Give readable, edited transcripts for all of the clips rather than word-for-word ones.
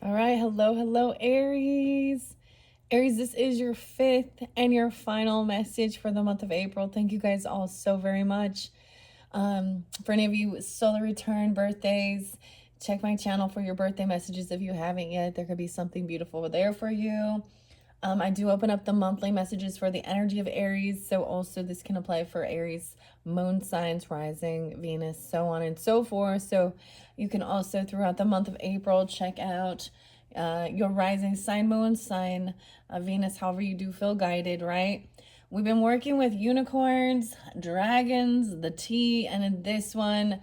All right, hello, Aries. Aries, this is your fifth and your final message for the month of April. Thank you guys all so very much. For any of you solar return birthdays, check my channel for your birthday messages if you haven't yet. There could be something beautiful there for you. I do open up the monthly messages for the energy of Aries, so also this can apply for Aries moon signs, rising, Venus, so on and so forth. So you can also throughout the month of April check out your rising sign, moon sign, Venus, however you do feel guided, right? We've been working with unicorns, dragons, the T, and in this one,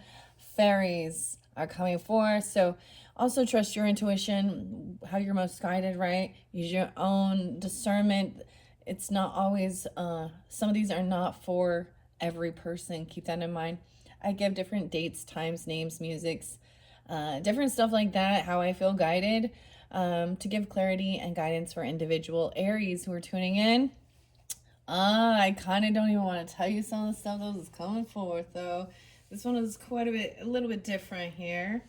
fairies are coming forth. So also trust your intuition, how you're most guided, right? Use your own discernment. It's not always, some of these are not for every person. Keep that in mind. I give different dates, times, names, musics, different stuff like that, how I feel guided, to give clarity and guidance for individual Aries who are tuning in. I kind of don't even want to tell you some of the stuff that was coming forth, though. This one is a little bit different here.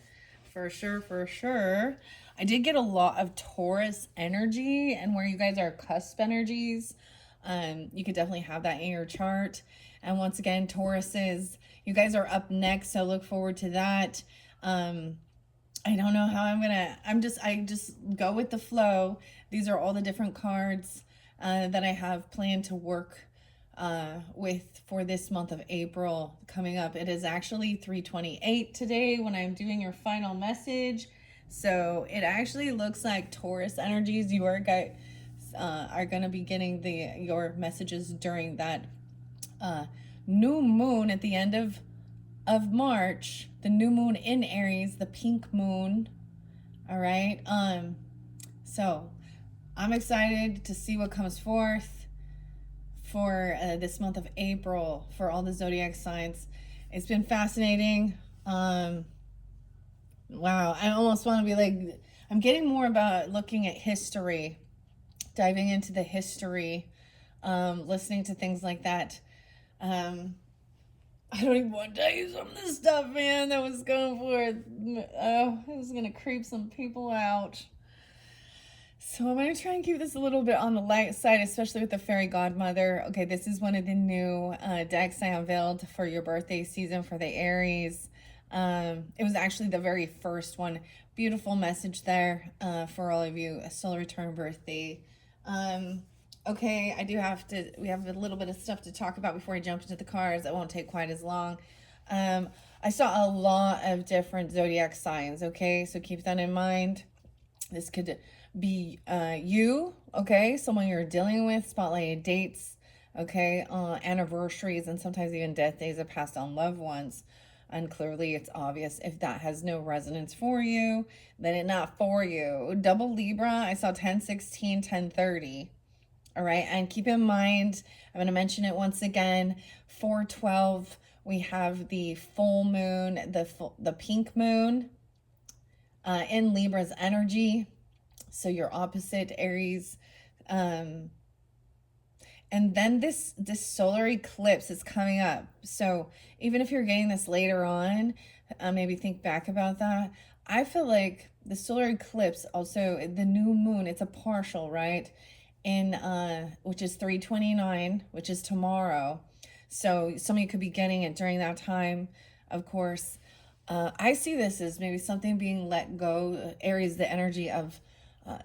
For sure, for sure. I did get a lot of Taurus energy, and where you guys are cusp energies, you could definitely have that in your chart. And once again, Tauruses, you guys are up next, so look forward to that. I don't know how I just go with the flow. These are all the different cards that I have planned to work with for this month of April coming up. It is actually 3:28 today when I'm doing your final message. So it actually looks like Taurus energies. You are going to be getting your messages during that new moon at the end of March, the new moon in Aries, the pink moon. All right. So I'm excited to see what comes forth for this month of April for all the zodiac signs. It's been fascinating. Wow, I almost want to be like, I'm getting more about looking at history, diving into the history, listening to things like that. I don't even want to tell you some of this stuff, man, that was going forth. It was going to creep some people out. So I'm going to try and keep this a little bit on the light side, especially with the fairy godmother. Okay, this is one of the new decks I unveiled for your birthday season for the Aries. It was actually the very first one. Beautiful message there for all of you, a solar return birthday. Okay, we have a little bit of stuff to talk about before I jump into the cards. It won't take quite as long. I saw a lot of different zodiac signs, okay? So keep that in mind. This could be you, okay? Someone you're dealing with, spotlighted dates, okay? Anniversaries, and sometimes even death days of passed on loved ones. And clearly it's obvious if that has no resonance for you, then it's not for you. Double Libra, I saw 1016, 1030. All right, and keep in mind, I'm going to mention it once again, 412, we have the full moon, the pink moon in Libra's energy. So your opposite, Aries. And then this solar eclipse is coming up. So even if you're getting this later on, maybe think back about that. I feel like the solar eclipse, also the new moon, it's a partial, right? In which is 3:29, which is tomorrow. So some of you could be getting it during that time, of course. I see this as maybe something being let go. Aries, the energy of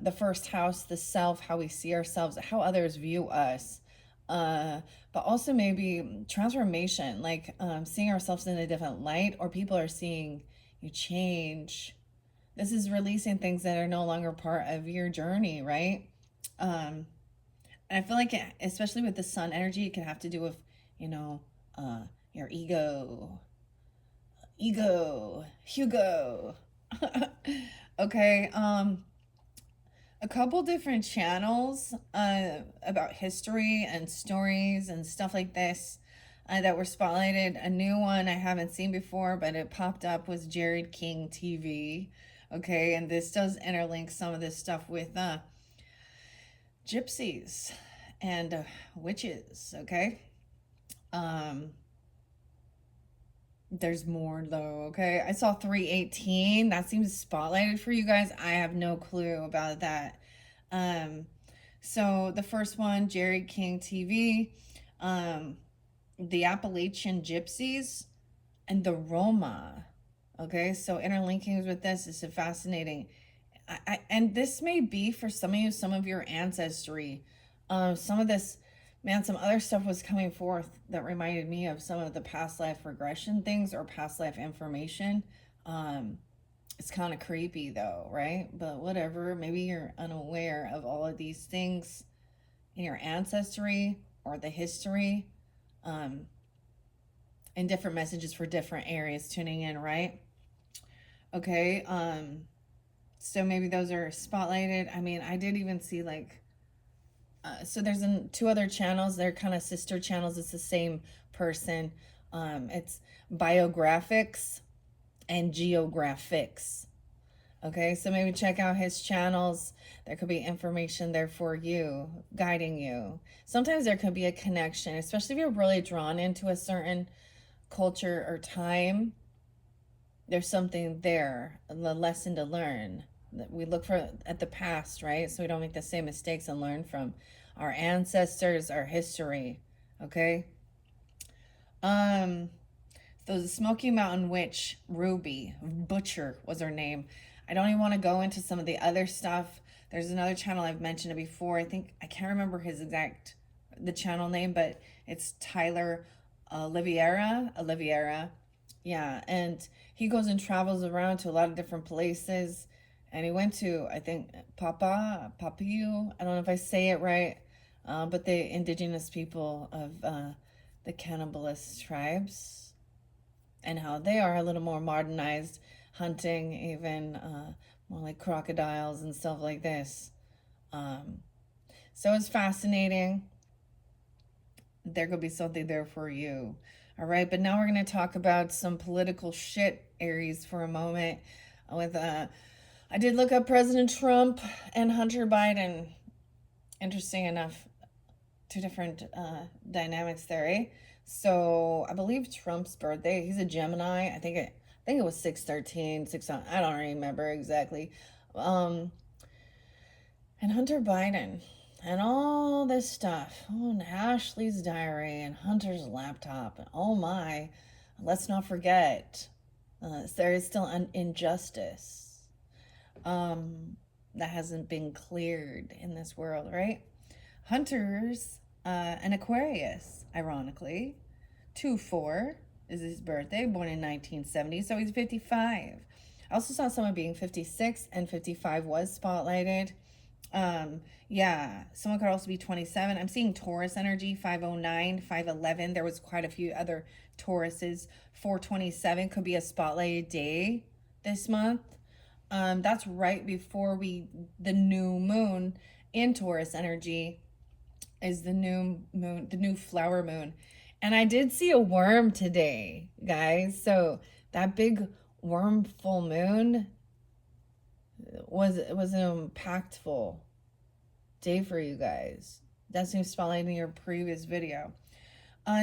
the first house, the self, how we see ourselves, how others view us. But also maybe transformation, like seeing ourselves in a different light, or people are seeing you change. This is releasing things that are no longer part of your journey, right? And I feel like, especially with the sun energy, it can have to do with, your ego, Hugo. Okay. A couple different channels about history and stories and stuff like this that were spotlighted. A new one I haven't seen before, but it popped up, was Jared King TV. Okay, and this does interlink some of this stuff with gypsies and witches. Okay. There's more though, okay? I saw 318. That seems spotlighted for you guys. I have no clue about that. Um, so the first one, Jerry King TV, um, the Appalachian Gypsies, and the Roma. Okay, so interlinkings with this is fascinating. And this may be for some of you, some of your ancestry. Some of this, man, some other stuff was coming forth that reminded me of some of the past life regression things or past life information. Um, it's kind of creepy though, right? But whatever, maybe you're unaware of all of these things in your ancestry or the history, um, and different messages for different areas tuning in, right? Okay, so maybe those are spotlighted. I mean, I did even see like, so there's two other channels. They're kind of sister channels. It's the same person. It's Biographics and Geographics. Okay, so maybe check out his channels. There could be information there for you, guiding you. Sometimes there could be a connection, especially if you're really drawn into a certain culture or time. There's something there, a lesson to learn. We look for at the past, right? So we don't make the same mistakes and learn from our ancestors, our history. Okay. Um, the Smoky Mountain Witch, Ruby Butcher was her name. I don't even want to go into some of the other stuff. There's another channel I've mentioned it before. I think I can't remember his exact the channel name, but it's Tyler Oliveira. Yeah, and he goes and travels around to a lot of different places. And he went to, I think, Papiu. I don't know if I say it right, but the indigenous people of the cannibalist tribes, and how they are a little more modernized, hunting even more like crocodiles and stuff like this. Um, so it's fascinating. There could be something there for you. All right, but now we're going to talk about some political shit, Aries, for a moment. With I did look up President Trump and Hunter Biden. Interesting enough, two different dynamics there, eh? So I believe Trump's birthday. He's a Gemini. I think it was 6/13, 6. I don't remember exactly. Um, and Hunter Biden and all this stuff. Oh, and Ashley's diary and Hunter's laptop. And oh my, let's not forget, there is still an injustice that hasn't been cleared in this world, right? Hunter's an Aquarius, ironically. 2/4 is his birthday, born in 1970, so he's 55. I also saw someone being 56, and 55 was spotlighted. Yeah, someone could also be 27. I'm seeing Taurus energy, 509, 511. There was quite a few other Tauruses. 427 could be a spotlighted day this month. That's right before the new moon in Taurus energy is the new moon, the new flower moon. And I did see a worm today, guys. So that big worm full moon was an impactful day for you guys. That seems spotlighted in your previous video.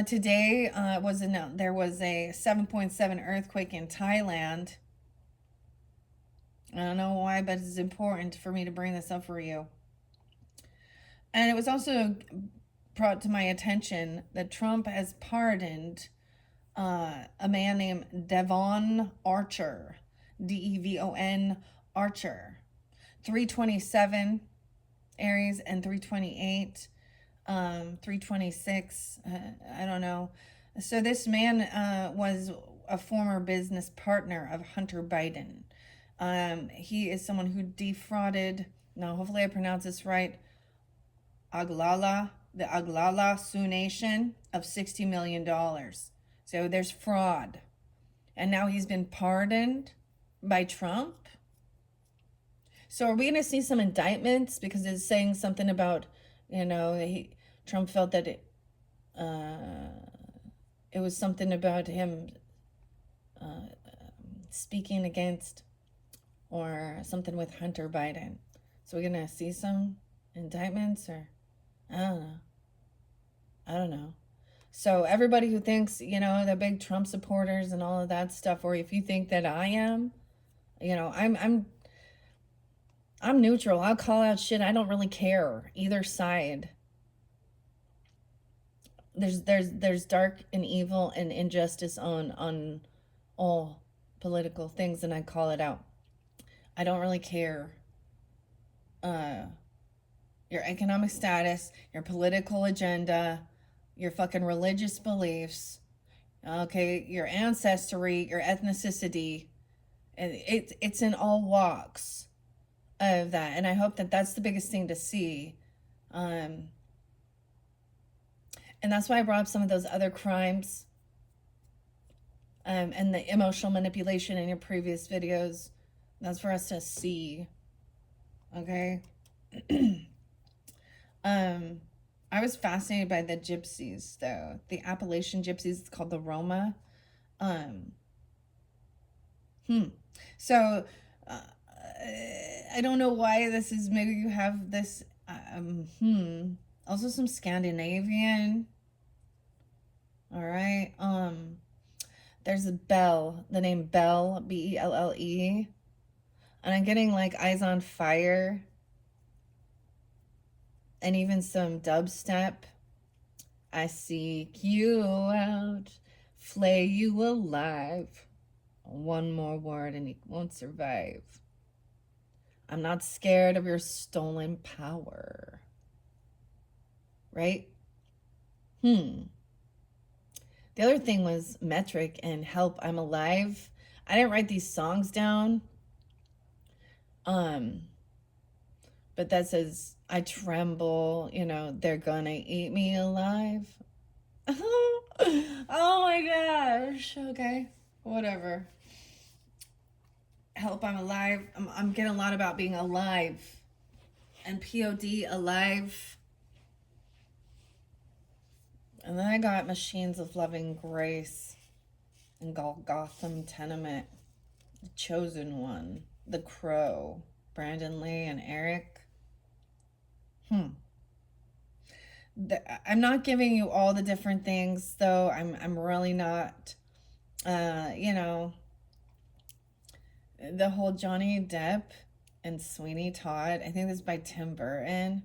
Today there was a 7.7 earthquake in Thailand. I don't know why, but it's important for me to bring this up for you. And it was also brought to my attention that Trump has pardoned a man named Devon Archer, Devon Archer, 327 Aries and 328, 326. I don't know. So this man was a former business partner of Hunter Biden. He is someone who defrauded. Now, hopefully, I pronounce this right. The Oglala Sioux Nation of $60 million. So there's fraud. And now he's been pardoned by Trump. So are we going to see some indictments? Because it's saying something about, Trump felt that it was something about him speaking against or something with Hunter Biden. So we're going to see some indictments, or I don't know. So everybody who thinks, you know, the big Trump supporters and all of that stuff, or if you think that I am, you know, I'm neutral. I'll call out shit. I don't really care either side. There's dark and evil and injustice on all political things, and I call it out. I don't really care uh your economic status, your political agenda, your fucking religious beliefs, okay, your ancestry, your ethnicity, and it's in all walks of that. And I hope that that's the biggest thing to see. Um, and that's why I brought up some of those other crimes, and the emotional manipulation in your previous videos. That's for us to see. Okay. I was fascinated by the gypsies, though. The Appalachian gypsies, it's called the Roma. Um, So, uh, I don't know why this is. Maybe you have this. Also some Scandinavian. All right. There's a Bell. The name Bell, Belle, and I'm getting like Eyes on Fire, and even some dubstep. I seek you out, flay you alive. One more word and you won't survive. I'm not scared of your stolen power. Right? The other thing was metric and help. I'm alive. I didn't write these songs down. But that says, I tremble, you know, they're gonna eat me alive. Oh my gosh. Okay. Whatever. Help, I'm alive. I'm getting a lot about being alive. And POD, alive. And then I got Machines of Loving Grace and Gotham Tenement, The Chosen One, The Crow, Brandon Lee and Eric. I'm not giving you all the different things, though. I'm really not. You know, the whole Johnny Depp and Sweeney Todd. I think this is by Tim Burton.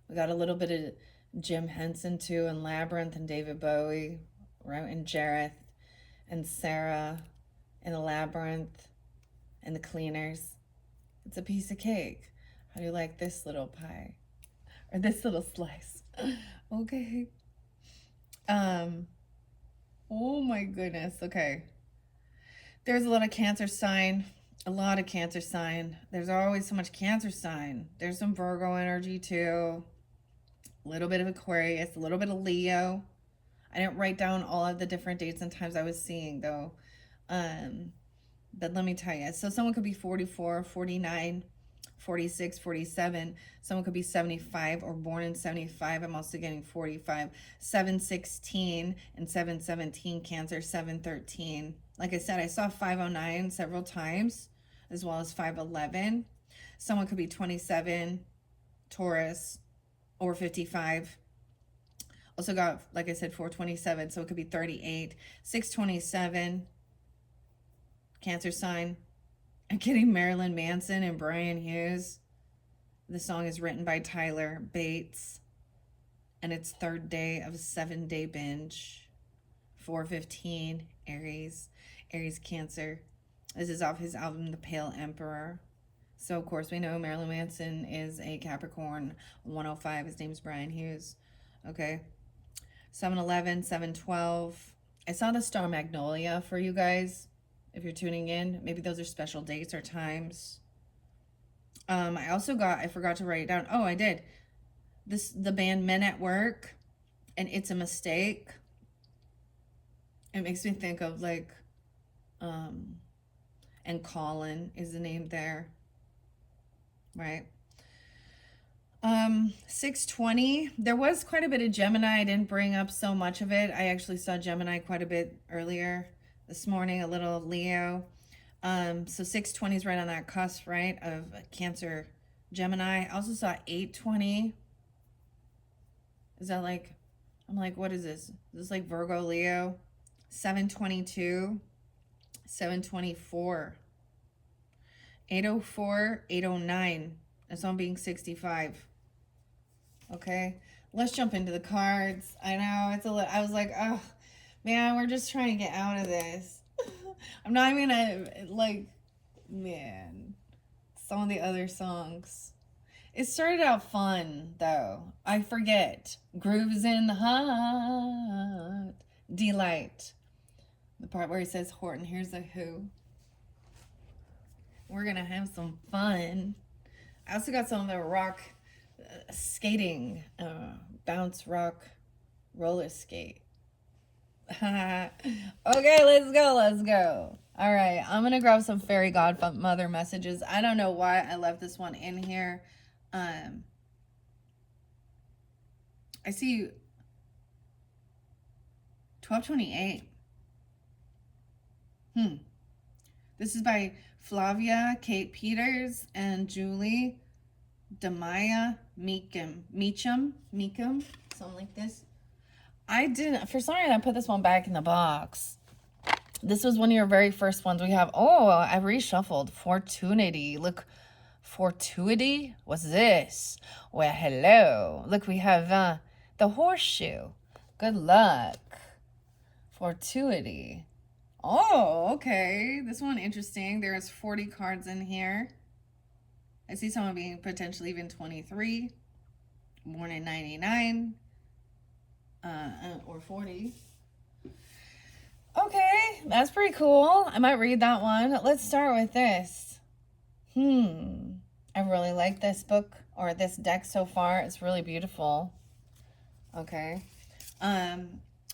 We got a little bit of Jim Henson too, and Labyrinth and David Bowie, right? And Jareth and Sarah and the Labyrinth and the Cleaners. It's a piece of cake. How do you like this little pie? Or this little slice? Okay. Oh my goodness. Okay. There's a lot of Cancer sign. A lot of Cancer sign. There's always so much Cancer sign. There's some Virgo energy too. A little bit of Aquarius, a little bit of Leo. I didn't write down all of the different dates and times I was seeing, though. But let me tell you. So someone could be 44, 49, 46, 47. Someone could be 75 or born in 75. I'm also getting 45. 716 and 717 Cancer, 713. Like I said, I saw 509 several times, as well as 511. Someone could be 27, Taurus, or 55. Also got, like I said, 427, so it could be 38. 627, Cancer sign. I'm getting Marilyn Manson and Brian Hughes. The song is written by Tyler Bates, and it's third day of a 7-day binge. 415, Aries. Aries, Cancer. This is off his album, The Pale Emperor. So, of course, we know Marilyn Manson is a Capricorn. 105, his name's Brian Hughes. Okay. 711, 712. I saw the star Magnolia for you guys. If you're tuning in, maybe those are special dates or times. I forgot to write it down. Oh, I did. The band Men at Work and It's a Mistake. It makes me think of like, and Colin is the name there. Right. 620. There was quite a bit of Gemini. I didn't bring up so much of it. I actually saw Gemini quite a bit earlier this morning, a little Leo. So 620 is right on that cusp, right, of Cancer, Gemini. I also saw 820. Is that like, I'm like, what is this? This is like Virgo, Leo. 722, 724, 804, 809. That's on being 65. Okay, let's jump into the cards. I know it's a little, I was like, oh man, we're just trying to get out of this. I'm not even gonna, like, man, some of the other songs. It started out fun though. I forget. Grooves in the heart. Delight. The part where he says Horton, here's a who. We're gonna have some fun. I also got some of the rock skating, bounce rock roller skate. Okay, let's go. All right, I'm gonna grab some fairy godmother messages. I don't know why I left this one in here. I see 1228. This is by Flavia, Kate Peters, and Julie Demaya Meacham, something like this. I didn't, for some reason, I put this one back in the box. This was one of your very first ones. We have, oh, I reshuffled. Fortunity. Look, fortuity? What's this? Well, hello. Look, we have the horseshoe. Good luck. Fortuity. Oh, okay. This one interesting. There's 40 cards in here. I see someone being potentially even 23. Born in 99. Or 40. Okay, that's pretty cool. I might read that one. Let's start with this. I really like this book or this deck so far. It's really beautiful. Okay.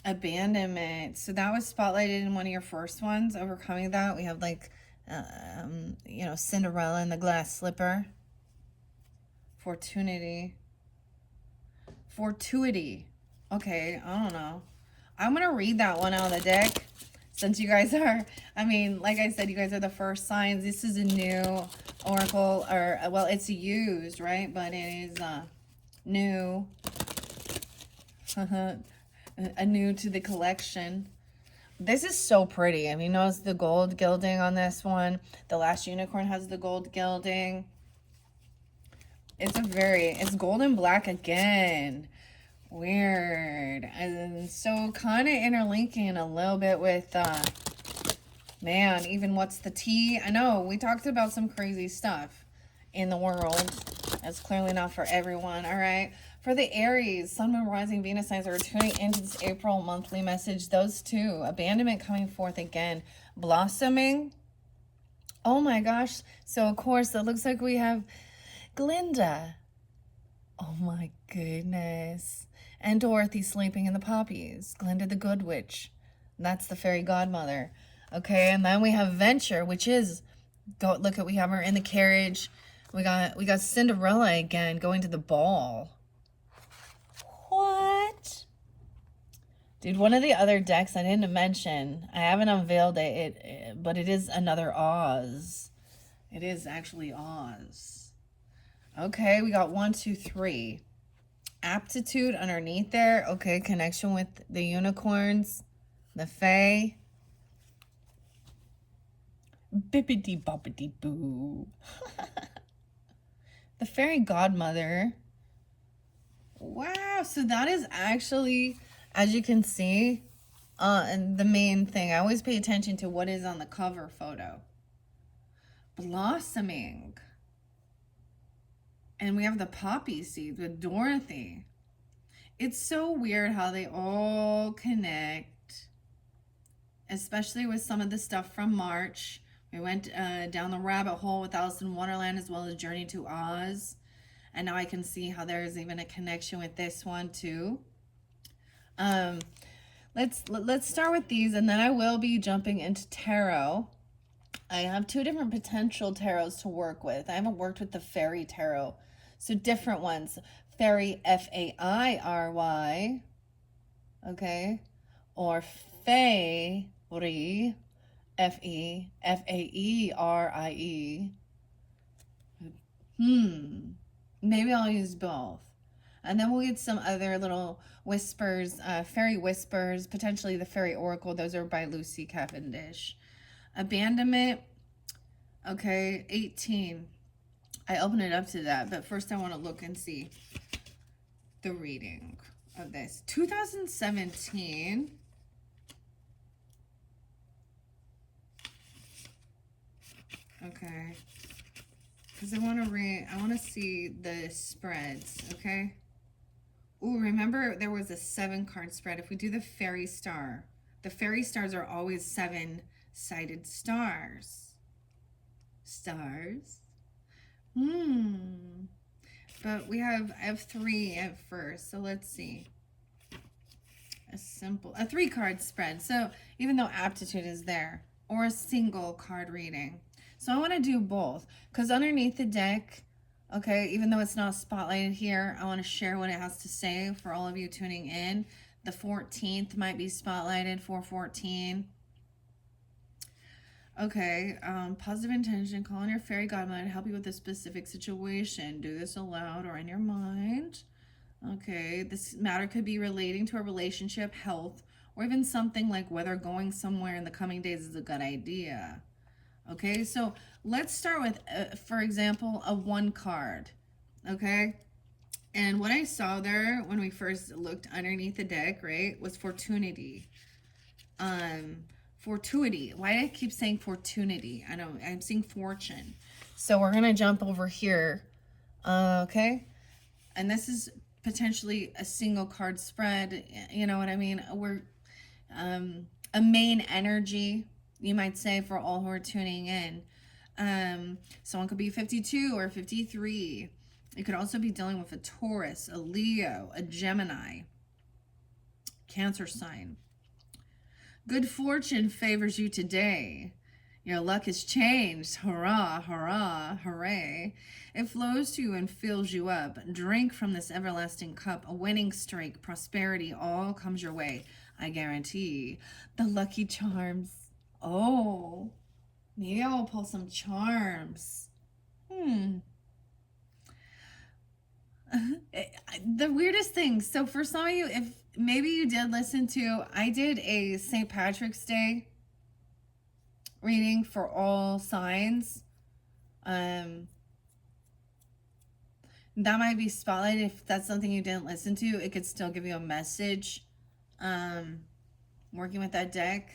Abandonment. So that was spotlighted in one of your first ones. Overcoming that, we have like, you know, Cinderella and the glass slipper. Fortuity. Okay, I don't know. I'm going to read that one out of the deck since you guys are, I mean, like I said, you guys are the first signs. This is a new oracle, or, well, it's used, right? But it is new. A new to the collection. This is so pretty. I mean, notice the gold gilding on this one. The last unicorn has the gold gilding. It's gold and black again. Weird. And so kind of interlinking a little bit with, man, even what's the tea? I know, we talked about some crazy stuff in the world. That's clearly not for everyone, all right? For the Aries, Sun, Moon, Rising, Venus signs are tuning into this April monthly message. Those two, abandonment coming forth again. Blossoming. Oh my gosh. So, of course, it looks like we have Glinda. Oh my goodness. And Dorothy sleeping in the poppies. Glinda the Good Witch. That's the fairy godmother. Okay, and then we have Venture, which is, look at, we have her in the carriage. We got Cinderella again going to the ball. What? Dude, one of the other decks I didn't mention, I haven't unveiled it, but it is another Oz. It is actually Oz. Okay, we got 1, 2, 3. Aptitude underneath there. Okay, connection with the unicorns, the fae. Bippity boppity boo. The fairy godmother. Wow, so that is actually, as you can see, and the main thing. I always pay attention to what is on the cover photo. Blossoming. And we have the poppy seeds with Dorothy. It's so weird how they all connect, especially with some of the stuff from March. We went down the rabbit hole with Alice in Wonderland as well as Journey to Oz. And now I can see how there's even a connection with this one too. Let's start with these, and then I will be jumping into tarot. I have 2 different potential tarots to work with. I haven't worked with the fairy tarot. So different ones. Fairy, Fairy, okay? Or Faery, Faerie. Maybe I'll use both. And then we'll get some other little whispers, fairy whispers, potentially the fairy oracle. Those are by Lucy Cavendish. Abandonment, okay, 18. I open it up to that, but first I want to look and see the reading of this. 2017. Okay. Because I want to see the spreads, okay? Ooh, remember there was a 7-card spread. If we do the fairy star, the fairy stars are always 7-sided stars. Stars. But I have 3 at first, so let's see. A 3-card spread. So even though aptitude is there, or a single card reading. So I want to do both, because underneath the deck, okay, even though it's not spotlighted here, I want to share what it has to say for all of you tuning in. The 14th might be spotlighted, 414. Okay, positive intention, call on your fairy godmother to help you with a specific situation. Do this aloud or in your mind. Okay, this matter could be relating to a relationship, health, or even something like whether going somewhere in the coming days is a good idea. Okay, so let's start with, for example, a 1 card. Okay, and what I saw there when we first looked underneath the deck, right, was fortuity. Fortuity. Why do I keep saying fortuity? I know I'm seeing fortune. So we're gonna jump over here. Okay, and this is potentially a single card spread. You know what I mean? We're a main energy, you might say, for all who are tuning in. Someone could be 52 or 53. It could also be dealing with a Taurus, a Leo, a Gemini, Cancer sign. Good fortune favors you today. Your luck has changed. Hurrah, hurrah, hooray. It flows to you and fills you up. Drink from this everlasting cup. A winning streak, prosperity, all comes your way. I guarantee. The lucky charms. Oh, maybe I'll pull some charms. The weirdest thing. So for some of you, if maybe you did listen to, I did a St. Patrick's Day reading for all signs. That might be spotlighted. If that's something you didn't listen to, it could still give you a message. Working with that deck.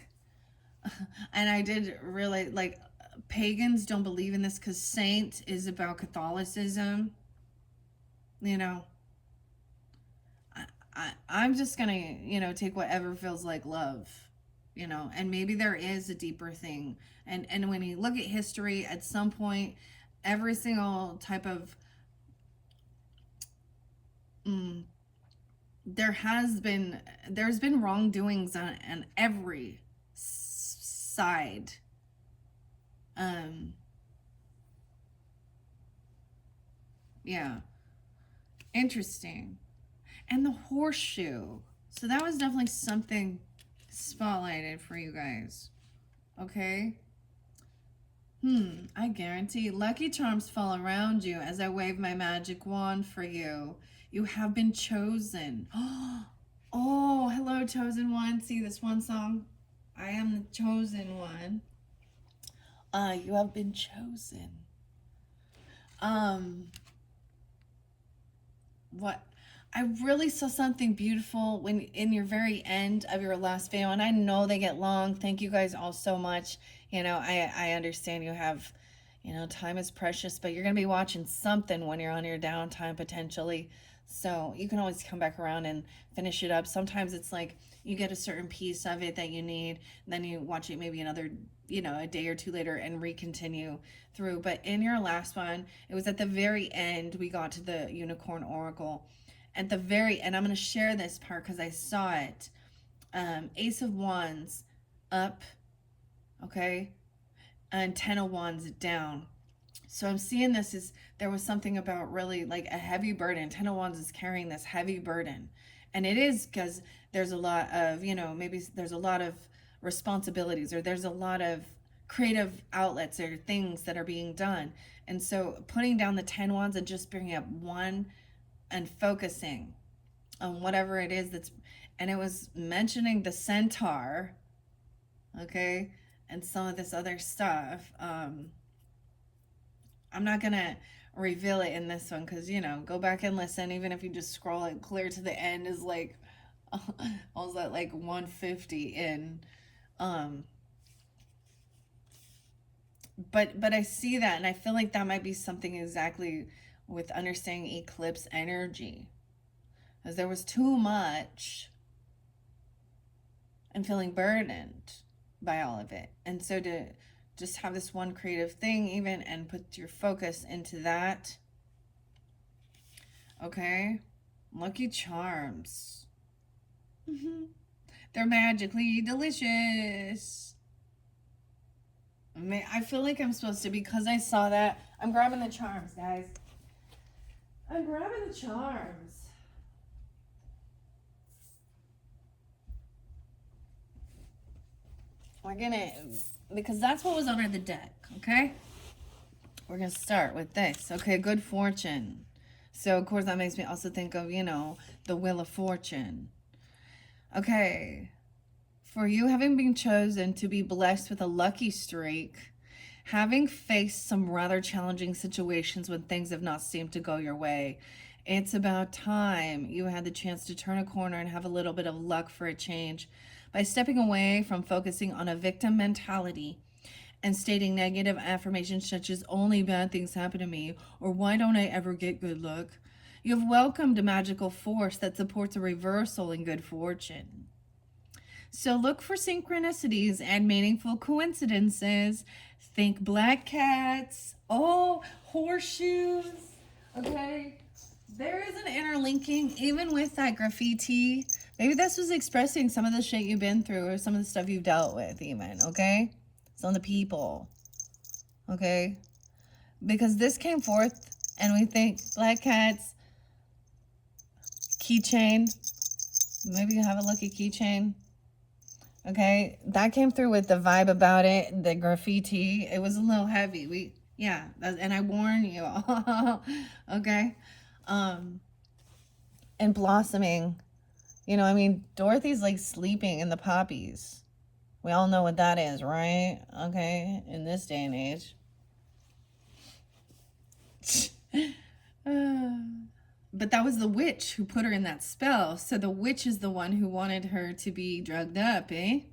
And I did really, like, pagans don't believe in this because saint is about Catholicism. You know, I'm just gonna, you know, take whatever feels like love, you know, and maybe there is a deeper thing. And when you look at history, at some point, every single type of there's been wrongdoings on every side. Yeah, interesting. And the horseshoe, so that was definitely something spotlighted for you guys. Okay, I guarantee lucky charms fall around you as I wave my magic wand for you. You have been chosen. Oh, hello, chosen one. See this one song? I am the chosen one. You have been chosen. What? I really saw something beautiful when in your very end of your last video, and I know they get long. Thank you guys all so much. You know, I understand you have, you know, time is precious, but you're going to be watching something when you're on your downtime potentially. So you can always come back around and finish it up. Sometimes it's like you get a certain piece of it that you need, and then you watch it maybe another, you know, a day or two later and recontinue through. But in your last one, it was at the very end we got to the Unicorn Oracle. At the very end, I'm going to share this part because I saw it. Ace of Wands up, okay, and 10 of Wands down. So I'm seeing this as there was something about really like a heavy burden. 10 of Wands is carrying this heavy burden. And it is because there's a lot of, you know, maybe there's a lot of responsibilities, or there's a lot of creative outlets or things that are being done. And so putting down the 10 Wands and just bringing up one and focusing on whatever it is that's, and it was mentioning the centaur, okay, and some of this other stuff. I'm not gonna reveal it in this one because, go back and listen. Even if you just scroll it clear to the end, is like I was at like 150 in. Um, but I see that, and I feel like that might be something exactly with understanding eclipse energy, because there was too much and feeling burdened by all of it. And so to just have this one creative thing even and put your focus into that. Okay. Lucky Charms. They're magically delicious. I feel like I'm supposed to, because I saw that. I'm grabbing the charms, guys. I'm grabbing the charms. We're gonna, because that's what was under the deck, okay? We're gonna start with this. Okay, good fortune. So, of course, that makes me also think of, the Wheel of Fortune. Okay. For you, having been chosen to be blessed with a lucky streak, having faced some rather challenging situations when things have not seemed to go your way, it's about time you had the chance to turn a corner and have a little bit of luck for a change by stepping away from focusing on a victim mentality and stating negative affirmations such as only bad things happen to me or why don't I ever get good luck. You have welcomed a magical force that supports a reversal in good fortune. So look for synchronicities and meaningful coincidences. Think black cats. Oh, horseshoes. Okay. There is an interlinking even with that graffiti. Maybe this was expressing some of the shit you've been through or some of the stuff you've dealt with even, okay? Some of the people, okay? Because this came forth and we think black cats, keychain. Maybe you have a lucky keychain. Okay, that came through with the vibe about it, the graffiti. It was a little heavy. And I warn you all. Okay. And blossoming. Dorothy's like sleeping in the poppies. We all know what that is, right? Okay, in this day and age. But that was the witch who put her in that spell. So the witch is the one who wanted her to be drugged up, eh?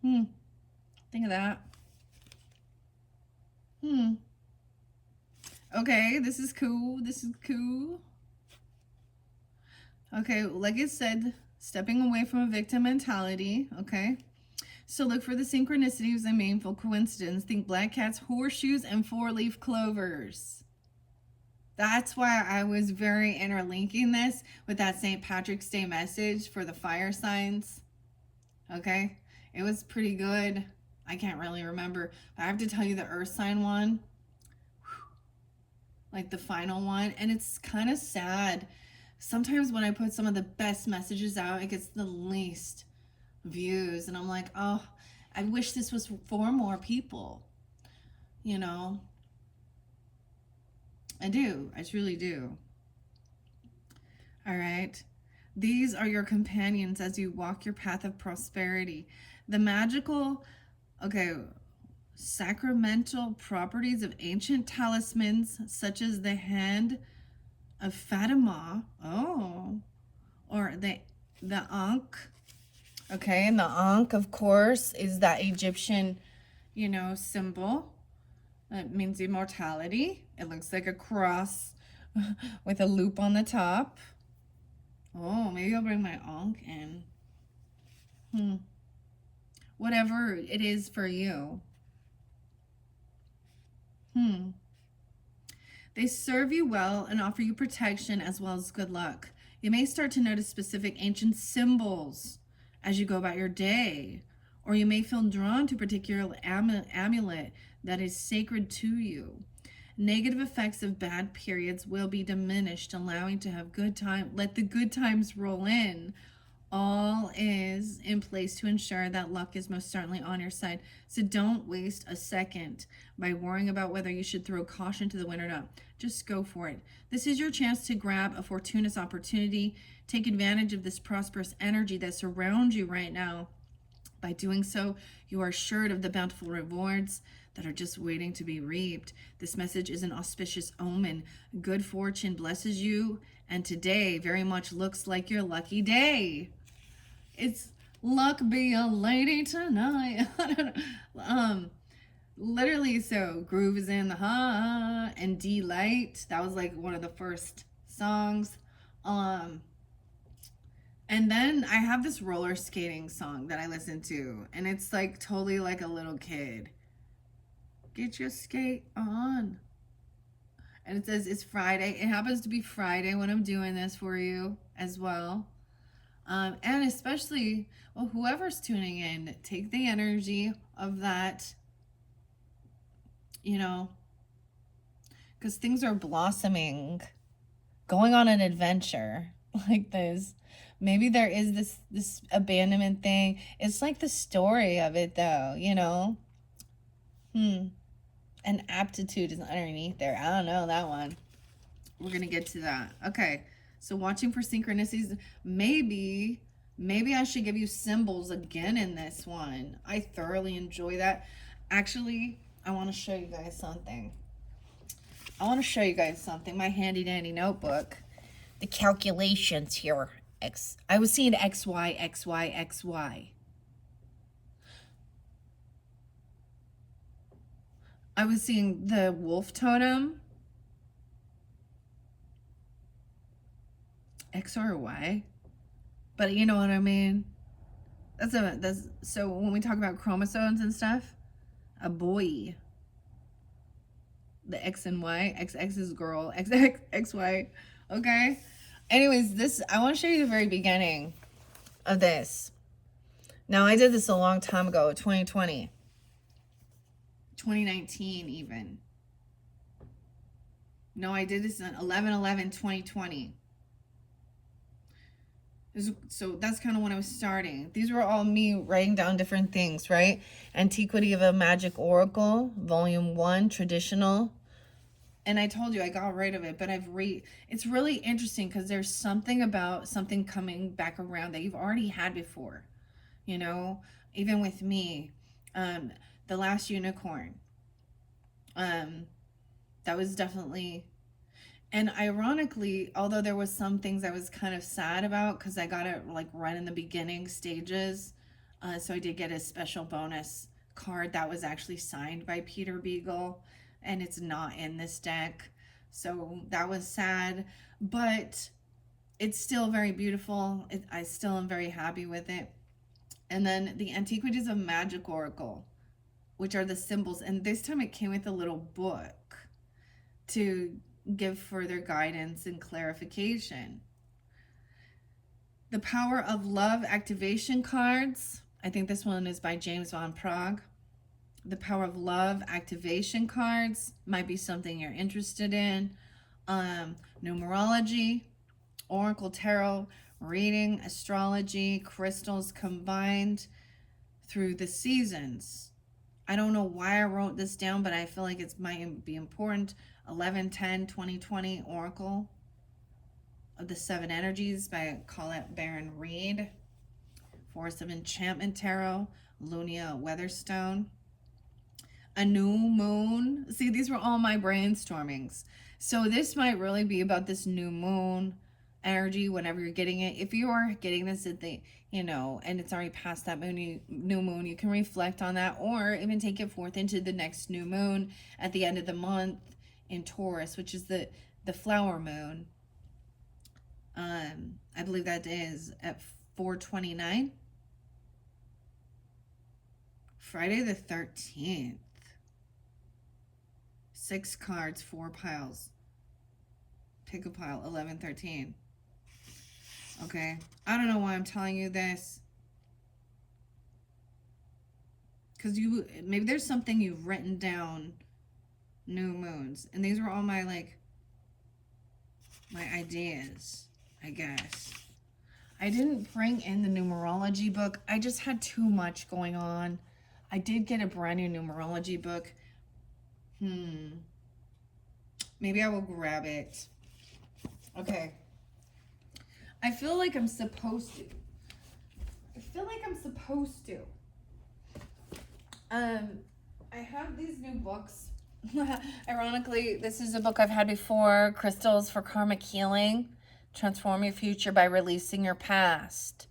Think of that. Okay, this is cool. Okay, like I said, stepping away from a victim mentality, okay? So look for the synchronicities and meaningful coincidence. Think black cats, horseshoes, and four-leaf clovers. That's why I was very interlinking this with that St. Patrick's Day message for the fire signs. Okay? It was pretty good. I can't really remember. But I have to tell you the earth sign one. Like the final one. And it's kind of sad. Sometimes when I put some of the best messages out, it gets the least views. And I'm like, oh, I wish this was for more people. I do. I truly do. All right. These are your companions as you walk your path of prosperity. The magical, sacramental properties of ancient talismans, such as the hand of Fatima. Oh. Or the Ankh. Okay, and the Ankh, of course, is that Egyptian, symbol. It means immortality. It looks like a cross with a loop on the top. Oh, maybe I'll bring my Ankh in. Whatever it is for you. They serve you well and offer you protection as well as good luck. You may start to notice specific ancient symbols as you go about your day, or you may feel drawn to a particular amulet that is sacred to you. Negative effects of bad periods will be diminished, allowing to have good time. Let the good times roll in. all is in place to ensure that luck is most certainly on your side. So don't waste a second by worrying about whether you should throw caution to the wind or not. Just go for it. This is your chance to grab a fortuitous opportunity. Take advantage of this prosperous energy that surrounds you right now. By doing so, you are assured of the bountiful rewards that are just waiting to be reaped. This message is an auspicious omen. Good fortune blesses you, and today very much looks like your lucky day. It's luck be a lady tonight. I don't know. Literally, so groove is in the ha and delight. That was like one of the first songs. And then I have this roller skating song that I listen to, and it's like totally like a little kid. Get your skate on. And it says it's Friday. It happens to be Friday when I'm doing this for you as well. And especially, well, whoever's tuning in, take the energy of that, you know, because things are blossoming, going on an adventure like this. Maybe there is this abandonment thing. It's like the story of it, though, you know. And aptitude is underneath there. I don't know that one. We're gonna get to that. Okay. So watching for synchronicities. Maybe I should give you symbols again in this one. I thoroughly enjoy that. Actually, I want to show you guys something. My handy dandy notebook. The calculations here. I was seeing XY, XY, XY. I was seeing the wolf totem. X or Y. But you know what I mean? That's so when we talk about chromosomes and stuff, a boy. The X and Y. XX is girl. XX, XY. Okay? Anyways, I want to show you the very beginning of this. Now, I did this a long time ago, 2020. 2019 even. No, I did this on 11/11/2020. So that's kind of when I was starting. These were all me writing down different things, right? Antiquity of a Magic Oracle, Volume 1, Traditional. And I told you I got rid of it, but it's really interesting because there's something about something coming back around that you've already had before. You know, even with me, the last unicorn. That was definitely, and ironically, although there was some things I was kind of sad about because I got it like right in the beginning stages, so I did get a special bonus card that was actually signed by Peter Beagle, and it's not in this deck, so that was sad, but it's still very beautiful. I still am very happy with it. And then the Antiquities of Magic Oracle, which are the symbols, and this time it came with a little book to give further guidance and clarification. The Power of Love activation cards. I think this one is by James Van Praagh. The Power of Love activation cards might be something you're interested in. Numerology, Oracle Tarot, reading, astrology, crystals combined through the seasons. I don't know why I wrote this down, but I feel like it might be important. 11/10/2020 Oracle of the Seven Energies by Colette Baron Reed. Force of Enchantment Tarot, Lunia Weatherstone. A New Moon. See, these were all my brainstormings. So this might really be about this new moon energy whenever you're getting it. If you are getting this at the, and it's already past that new moon, you can reflect on that or even take it forth into the next new moon at the end of the month in Taurus, which is the flower moon. I believe that is at 4/29. Friday the 13th. 6 cards, 4 piles. Pick a pile, 11/13. Okay. I don't know why I'm telling you this. Because maybe there's something you've written down. New moons. And these were all my ideas, I guess. I didn't bring in the numerology book. I just had too much going on. I did get a brand new numerology book. Maybe I will grab it. Okay. I feel like I'm supposed to. I have these new books. Ironically, this is a book I've had before, Crystals for Karmic Healing. Transform Your Future by Releasing Your Past.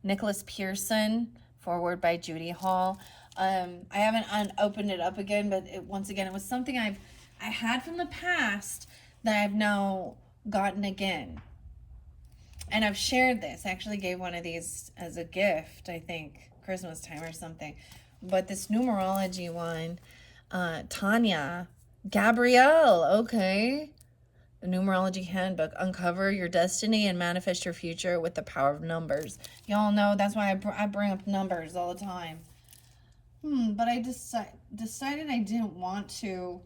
Nicholas Pearson, forward by Judy Hall. I haven't opened it up again, but once again, it was something I had from the past that I've now gotten again. And I've shared this. I actually gave one of these as a gift, I think, Christmas time or something. But this numerology one, Tanya, Gabrielle, okay. The numerology handbook, uncover your destiny and manifest your future with the power of numbers. Y'all know that's why I bring up numbers all the time. But I decided I didn't want to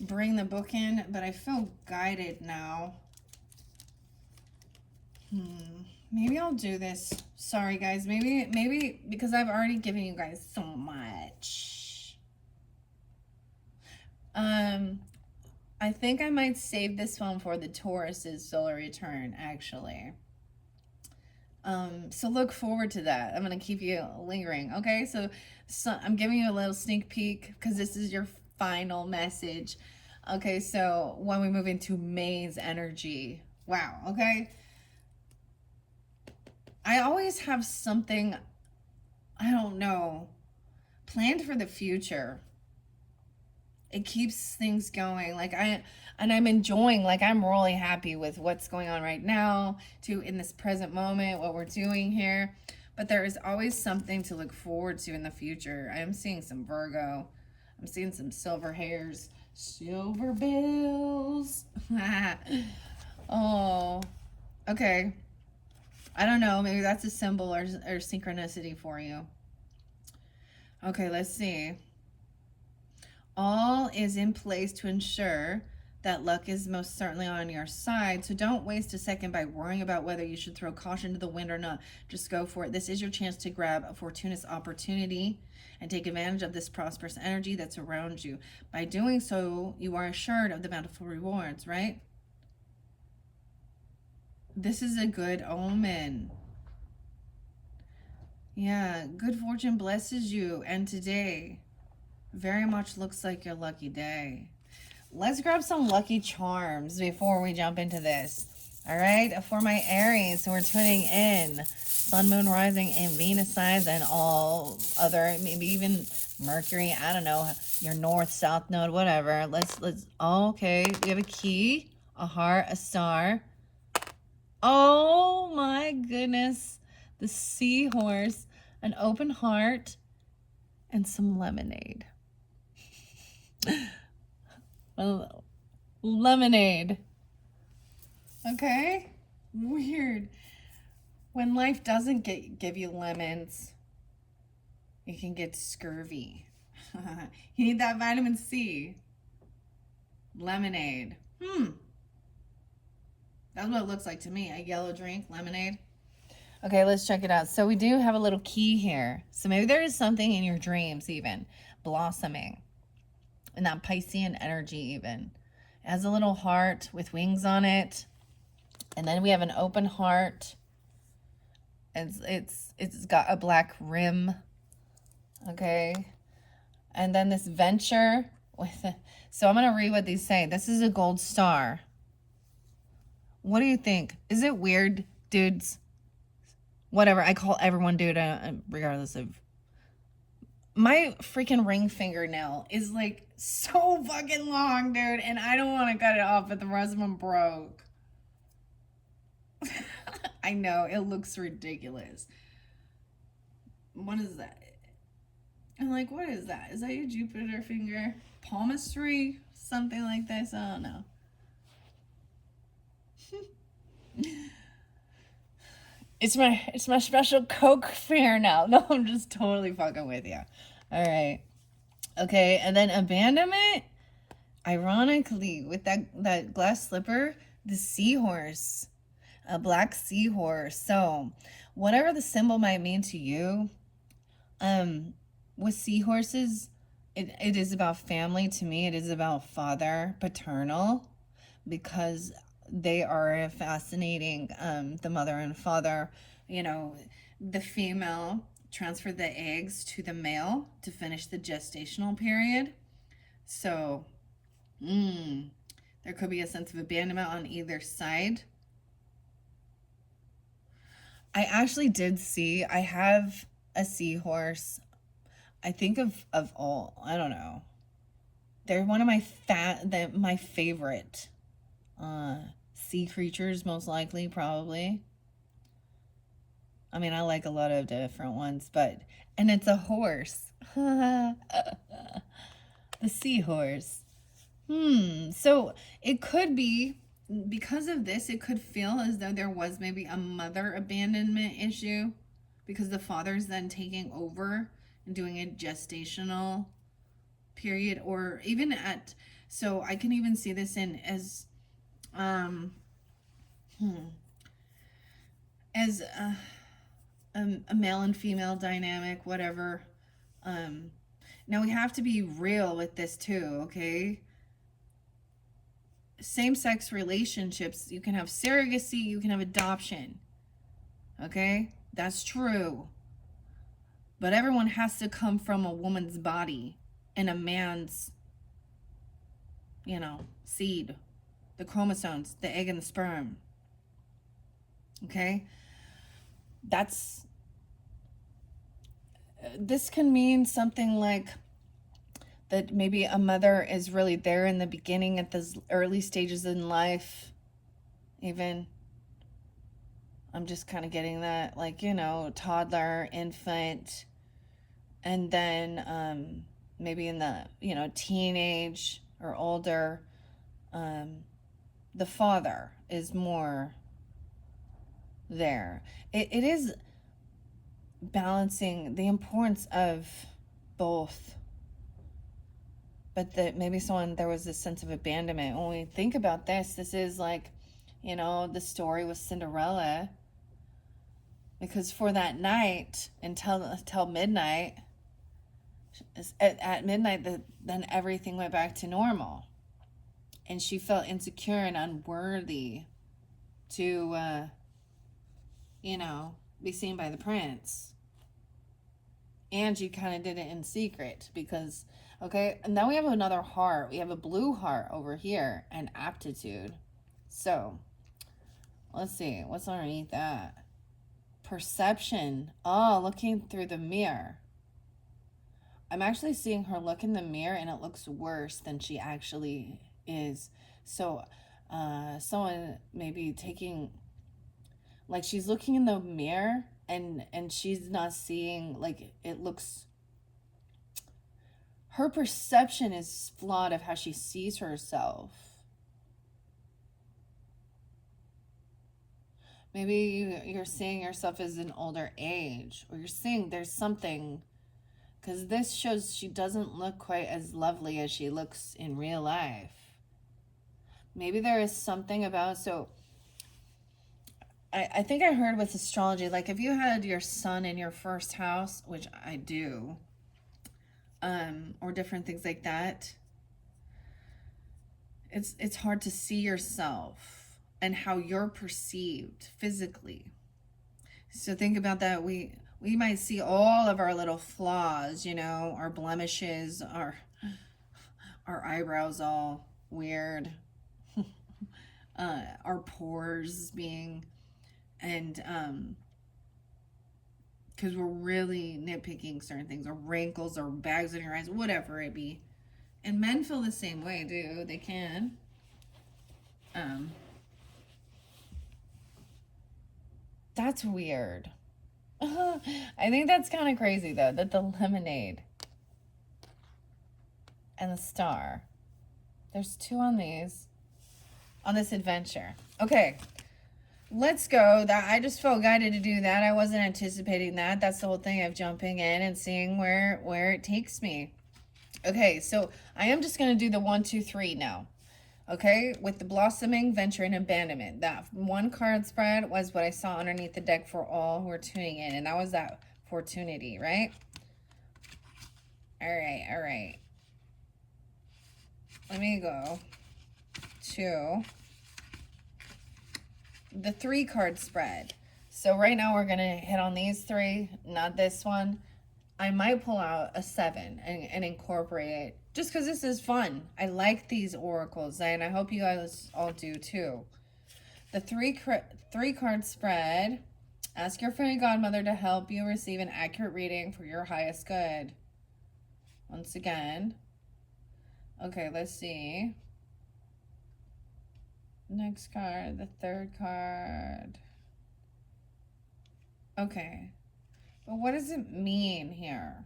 bring the book in, but I feel guided now. Maybe I'll do this. Sorry, guys. Maybe because I've already given you guys so much. I think I might save this one for the Taurus's solar return, actually. So look forward to that. I'm going to keep you lingering. Okay. So I'm giving you a little sneak peek because this is your final message. Okay. So when we move into May's energy, wow. Okay. I always have something, I don't know, planned for the future. It keeps things going. I'm enjoying, I'm really happy with what's going on right now, in this present moment, what we're doing here. But there is always something to look forward to in the future. I am seeing some Virgo. I'm seeing some silver hairs. Silver bills. Oh, okay. I don't know. Maybe that's a symbol or synchronicity for you. Okay, let's see. All is in place to ensure that luck is most certainly on your side. So don't waste a second by worrying about whether you should throw caution to the wind or not. Just go for it. This is your chance to grab a fortuitous opportunity and take advantage of this prosperous energy that's around you. By doing so, you are assured of the bountiful rewards, right? This is a good omen. Yeah, good fortune blesses you, and today very much looks like your lucky day. Let's grab some lucky charms before we jump into this. All right, for my Aries who are tuning in, Sun, Moon, Rising, and Venus signs, and all other, maybe even Mercury, I don't know, your North, South node, whatever. Let's, okay, we have a key, a heart, a star. Oh my goodness. The seahorse, an open heart, and some lemonade. Lemonade. Okay? Weird. When life doesn't give you lemons, you can get scurvy. You need that vitamin C. Lemonade. That's what it looks like to me. A yellow drink, lemonade. Okay, let's check it out. So we do have a little key here. So maybe there is something in your dreams even blossoming. And that Piscean energy even. It has a little heart with wings on it. And then we have an open heart. It's got a black rim. Okay. And then this venture with so I'm going to read what these say. This is a gold star. What do you think? Is it weird, dudes? Whatever. I call everyone dude, regardless of. My freaking ring fingernail is so fucking long, dude. And I don't want to cut it off, but the rest of them broke. I know. It looks ridiculous. What is that? I'm like, what is that? Is that your Jupiter finger? Palmistry? Something like this? I don't know. It's my special Coke fair now. No, I'm just totally fucking with you. All right. Okay, and then abandonment. Ironically, with that glass slipper, the seahorse. A black seahorse. So, whatever the symbol might mean to you, with seahorses, it is about family. To me, it is about father, paternal, because they are fascinating. The mother and father, you know, the female transferred the eggs to the male to finish the gestational period. So, there could be a sense of abandonment on either side. I actually did see, I have a seahorse. I think of all, I don't know. They're one of my favorite sea creatures, most likely, probably. I mean, I like a lot of different ones, and it's a horse. The seahorse. So it could be, because of this, it could feel as though there was maybe a mother abandonment issue because the father's then taking over and doing a gestational period, or even so I can even see this in um as a male and female dynamic, whatever. Now we have to be real with this too, okay? Same-sex relationships, you can have surrogacy, you can have adoption, okay? That's true. But everyone has to come from a woman's body and a man's, seed, the chromosomes, the egg and the sperm. Okay? This can mean something like that maybe a mother is really there in the beginning at those early stages in life, even. I'm just kind of getting that, like, toddler, infant, and then maybe in the, teenage or older, the father is more there. It is balancing the importance of both, but that maybe there was this sense of abandonment. When we think about this is like, the story with Cinderella, because for that night until midnight, at midnight, then everything went back to normal, and she felt insecure and unworthy to be seen by the prince. And she kind of did it in secret because, okay, and now we have another heart. We have a blue heart over here, and aptitude. So let's see what's underneath that. Perception. Oh, looking through the mirror. I'm actually seeing her look in the mirror, and it looks worse than she actually is. So someone maybe taking, like, she's looking in the mirror and she's not seeing, like, it looks, her perception is flawed of how she sees herself. Maybe you're seeing yourself as an older age, or you're seeing there's something, because this shows she doesn't look quite as lovely as she looks in real life. Maybe there is something about, so I think I heard with astrology, like if you had your sun in your first house, which I do, or different things like that, it's hard to see yourself and how you're perceived physically. So think about that. We might see all of our little flaws, our blemishes, our eyebrows all weird, our pores being, and because we're really nitpicking certain things, or wrinkles, or bags in your eyes, whatever it be. And men feel the same way, too. They can. That's weird. I think that's kind of crazy, though, that the lemonade and the star, there's two on this adventure. Okay, let's go. I just felt guided to do that. I wasn't anticipating that. That's the whole thing of jumping in and seeing where it takes me. Okay, so I am just going to do the 1, 2, 3 now. Okay, with the blossoming, venture, and abandonment. That one card spread was what I saw underneath the deck for all who are tuning in, and that was that fortunity, right? All right, all right. Let me go to the 3-card spread. So right now we're going to hit on these 3, not this one. I might pull out a 7 and incorporate it just because this is fun. I like these oracles, and I hope you guys all do too. The 3-card spread. Ask your fairy godmother to help you receive an accurate reading for your highest good. Once again. Okay, let's see. Next card, the 3rd card. Okay. But what does it mean here?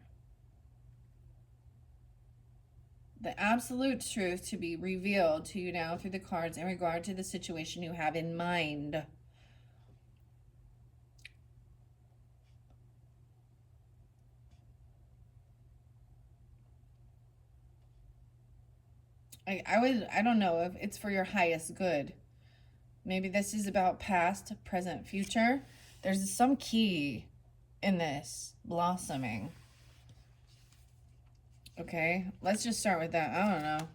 The absolute truth to be revealed to you now through the cards in regard to the situation you have in mind. I don't know if it's for your highest good. Maybe this is about past, present, future. There's some key in this blossoming. Okay, let's just start with that. I don't know.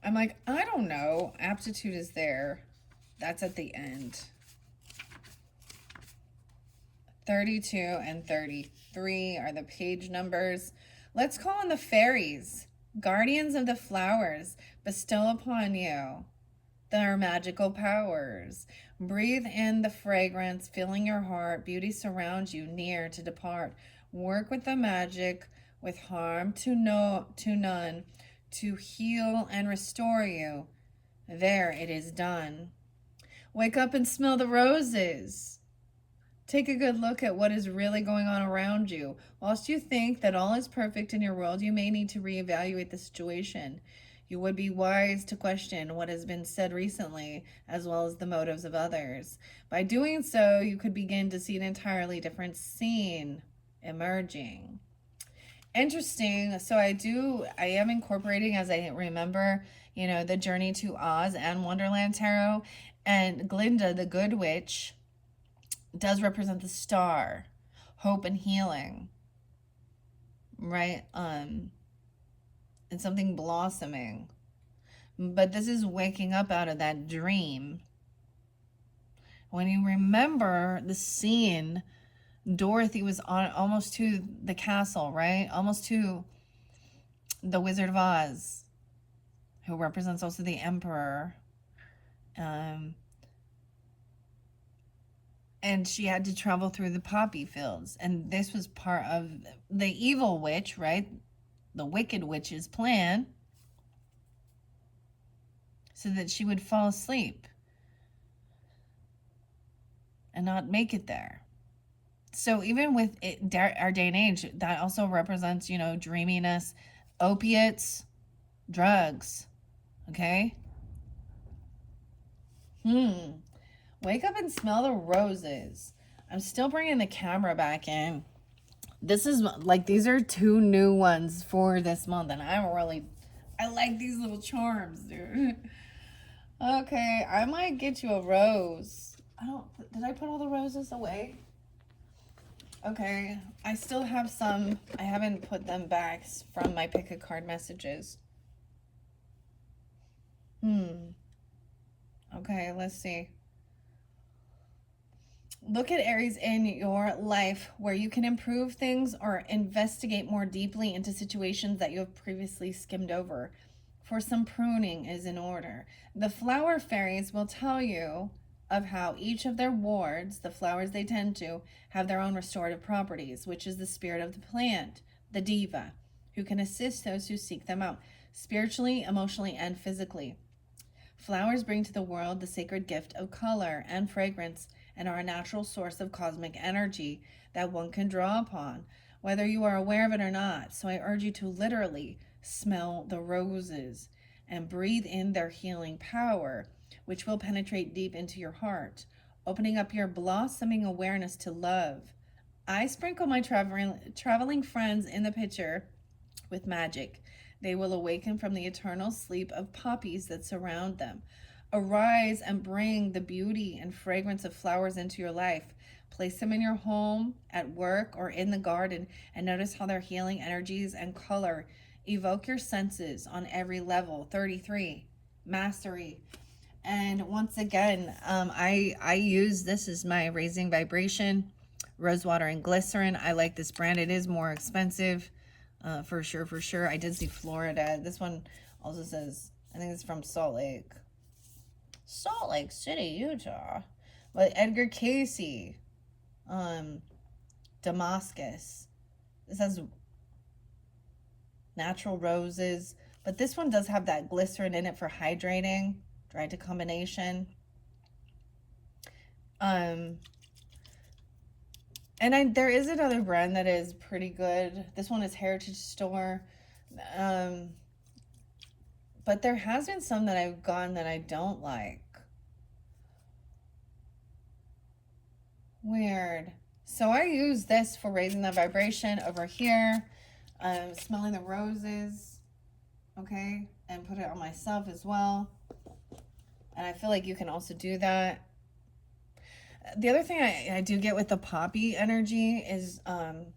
I'm like, I don't know. Aptitude is there. That's at the end. 32 and 33 are the page numbers. Let's call on the fairies, guardians of the flowers, bestow upon you their magical powers. Breathe in the fragrance, filling your heart. Beauty surrounds you, near to depart. Work with the magic, with harm to none, to heal and restore you. There it is done. Wake up and smell the roses. Take a good look at what is really going on around you. Whilst you think that all is perfect in your world, you may need to reevaluate the situation. You would be wise to question what has been said recently, as well as the motives of others. By doing so, you could begin to see an entirely different scene emerging. Interesting. So I am incorporating, as I remember, the Journey to Oz and Wonderland Tarot. And Glinda, the Good Witch, does represent the star, hope and healing, right? And something blossoming. But this is waking up out of that dream. When you remember the scene, Dorothy was on almost to the castle, right? Almost to the Wizard of Oz, who represents also the Emperor. And she had to travel through the poppy fields. And this was part of the evil witch, right? The wicked witch's plan, so that she would fall asleep and not make it there. So even with our day and age, that also represents, dreaminess, opiates, drugs, okay? Wake up and smell the roses. I'm still bringing the camera back in. This is like, these are 2 new ones for this month, and I like these little charms, dude. Okay, I might get you a rose. Did I put all the roses away? Okay, I still have some. I haven't put them back from my pick a card messages. Okay, let's see. Look at Aries in your life where you can improve things or investigate more deeply into situations that you have previously skimmed over. For some pruning is in order. The flower fairies will tell you of how each of their wards, the flowers they tend to, have their own restorative properties, which is the spirit of the plant, the diva, who can assist those who seek them out, spiritually, emotionally, and physically. Flowers bring to the world the sacred gift of color and fragrance, and are a natural source of cosmic energy that one can draw upon, whether you are aware of it or not. So I urge you to literally smell the roses and breathe in their healing power, which will penetrate deep into your heart, opening up your blossoming awareness to love. I sprinkle my traveling friends in the picture with magic. They will awaken from the eternal sleep of poppies that surround them. Arise and bring the beauty and fragrance of flowers into your life. Place them in your home, at work, or in the garden, and notice how their healing energies and color evoke your senses on every level. 33, mastery. And once again, I use this as my raising vibration, rosewater and glycerin. I like this brand. It is more expensive, for sure, for sure. I did see Florida. This one also says, I think it's from Salt Lake City, Utah. But Edgar Casey, Damascus. This has natural roses, but this one does have that glycerin in it for hydrating, dried to combination. And there is another brand that is pretty good. This one is Heritage Store. But there has been some that I've gotten that I don't like. Weird. So I use this for raising the vibration over here. Smelling the roses. Okay. And put it on myself as well. And I feel like you can also do that. The other thing I do get with the poppy energy is the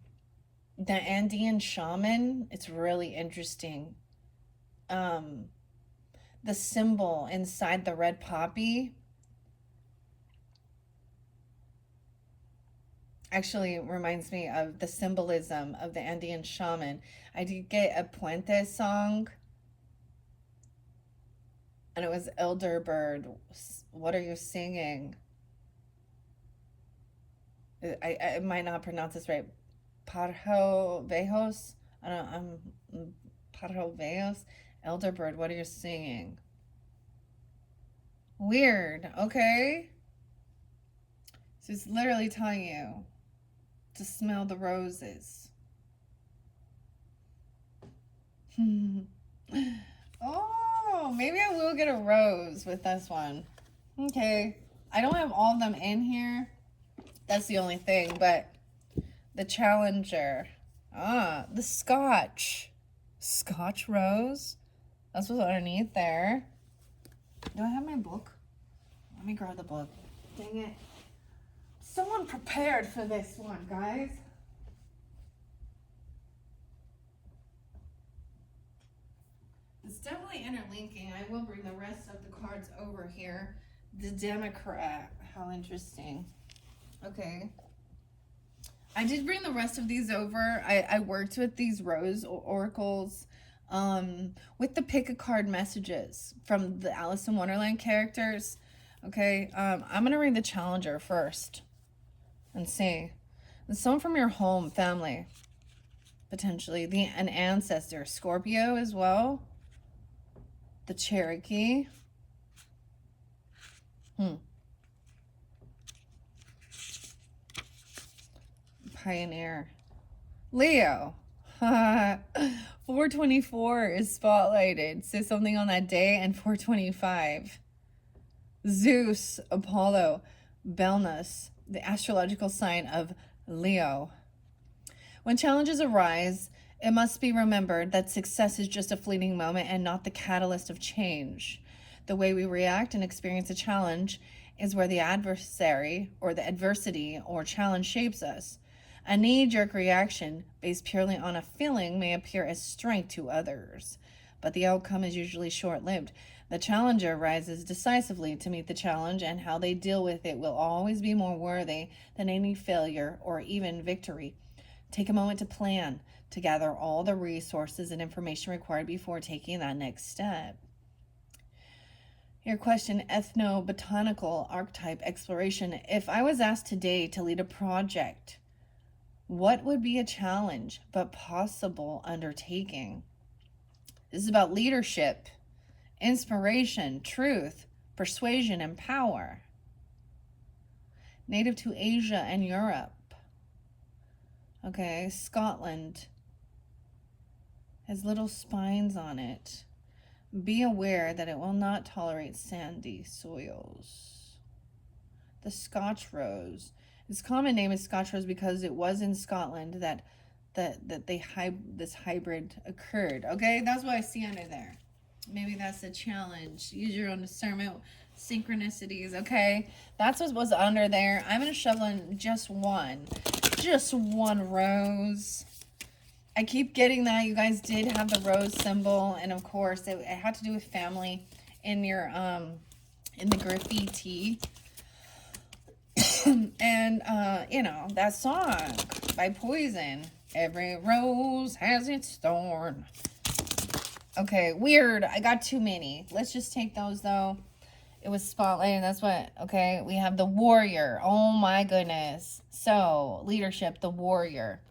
Andean shaman. It's really interesting. The symbol inside the red poppy actually reminds me of the symbolism of the Andean shaman. I did get a Puente song, and it was Elder Bird. What are you singing? I might not pronounce this right. Parjo Vejos? I don't know. Parjo Vejos? Elder Bird, what are you singing? Weird. Okay. So it's literally telling you to smell the roses. Oh, maybe I will get a rose with this one. Okay. I don't have all of them in here. That's the only thing, but the Challenger. The Scotch rose. That's what's underneath there. Do I have my book? Let me grab the book. Dang it. So unprepared for this one, guys. It's definitely interlinking. I will bring the rest of the cards over here. The Democrat. How interesting. Okay. I did bring the rest of these over. I worked with these rose oracles with the pick a card messages from the Alice in Wonderland characters. Okay. I'm going to read the Challenger first and see. There's someone from your home, family, potentially. An ancestor. Scorpio as well. The Cherokee. Pioneer. Leo. 424 is spotlighted. Say something on that day. And 425. Zeus, Apollo, Belnus, the astrological sign of Leo. When challenges arise, it must be remembered that success is just a fleeting moment and not the catalyst of change. The way we react and experience a challenge is where the adversary or the adversity or challenge shapes us. A knee-jerk reaction based purely on a feeling may appear as strength to others, but the outcome is usually short-lived. The challenger rises decisively to meet the challenge, and how they deal with it will always be more worthy than any failure or even victory. Take a moment to plan, to gather all the resources and information required before taking that next step. Your question, ethnobotanical archetype exploration. If I was asked today to lead a project, what would be a challenge but possible undertaking? This is about leadership, inspiration, truth, persuasion, and power. Native to Asia and Europe. Okay, Scotland has little spines on it. Be aware that it will not tolerate sandy soils. The Scotch rose. Its common name is Scotch rose because it was in Scotland that that this hybrid occurred. Okay, that's what I see under there. Maybe that's a challenge. Use your own discernment. Synchronicities. Okay, that's what was under there. I'm gonna shovel in just one rose. I keep getting that. You guys did have the rose symbol, and of course it had to do with family in your in the graffiti. And you know, that song by Poison, every rose has its thorn. Okay, weird. I got too many. Let's just take those though. It was spotlight, and that's what. Okay, we have the warrior. Oh my goodness. So leadership, the warrior.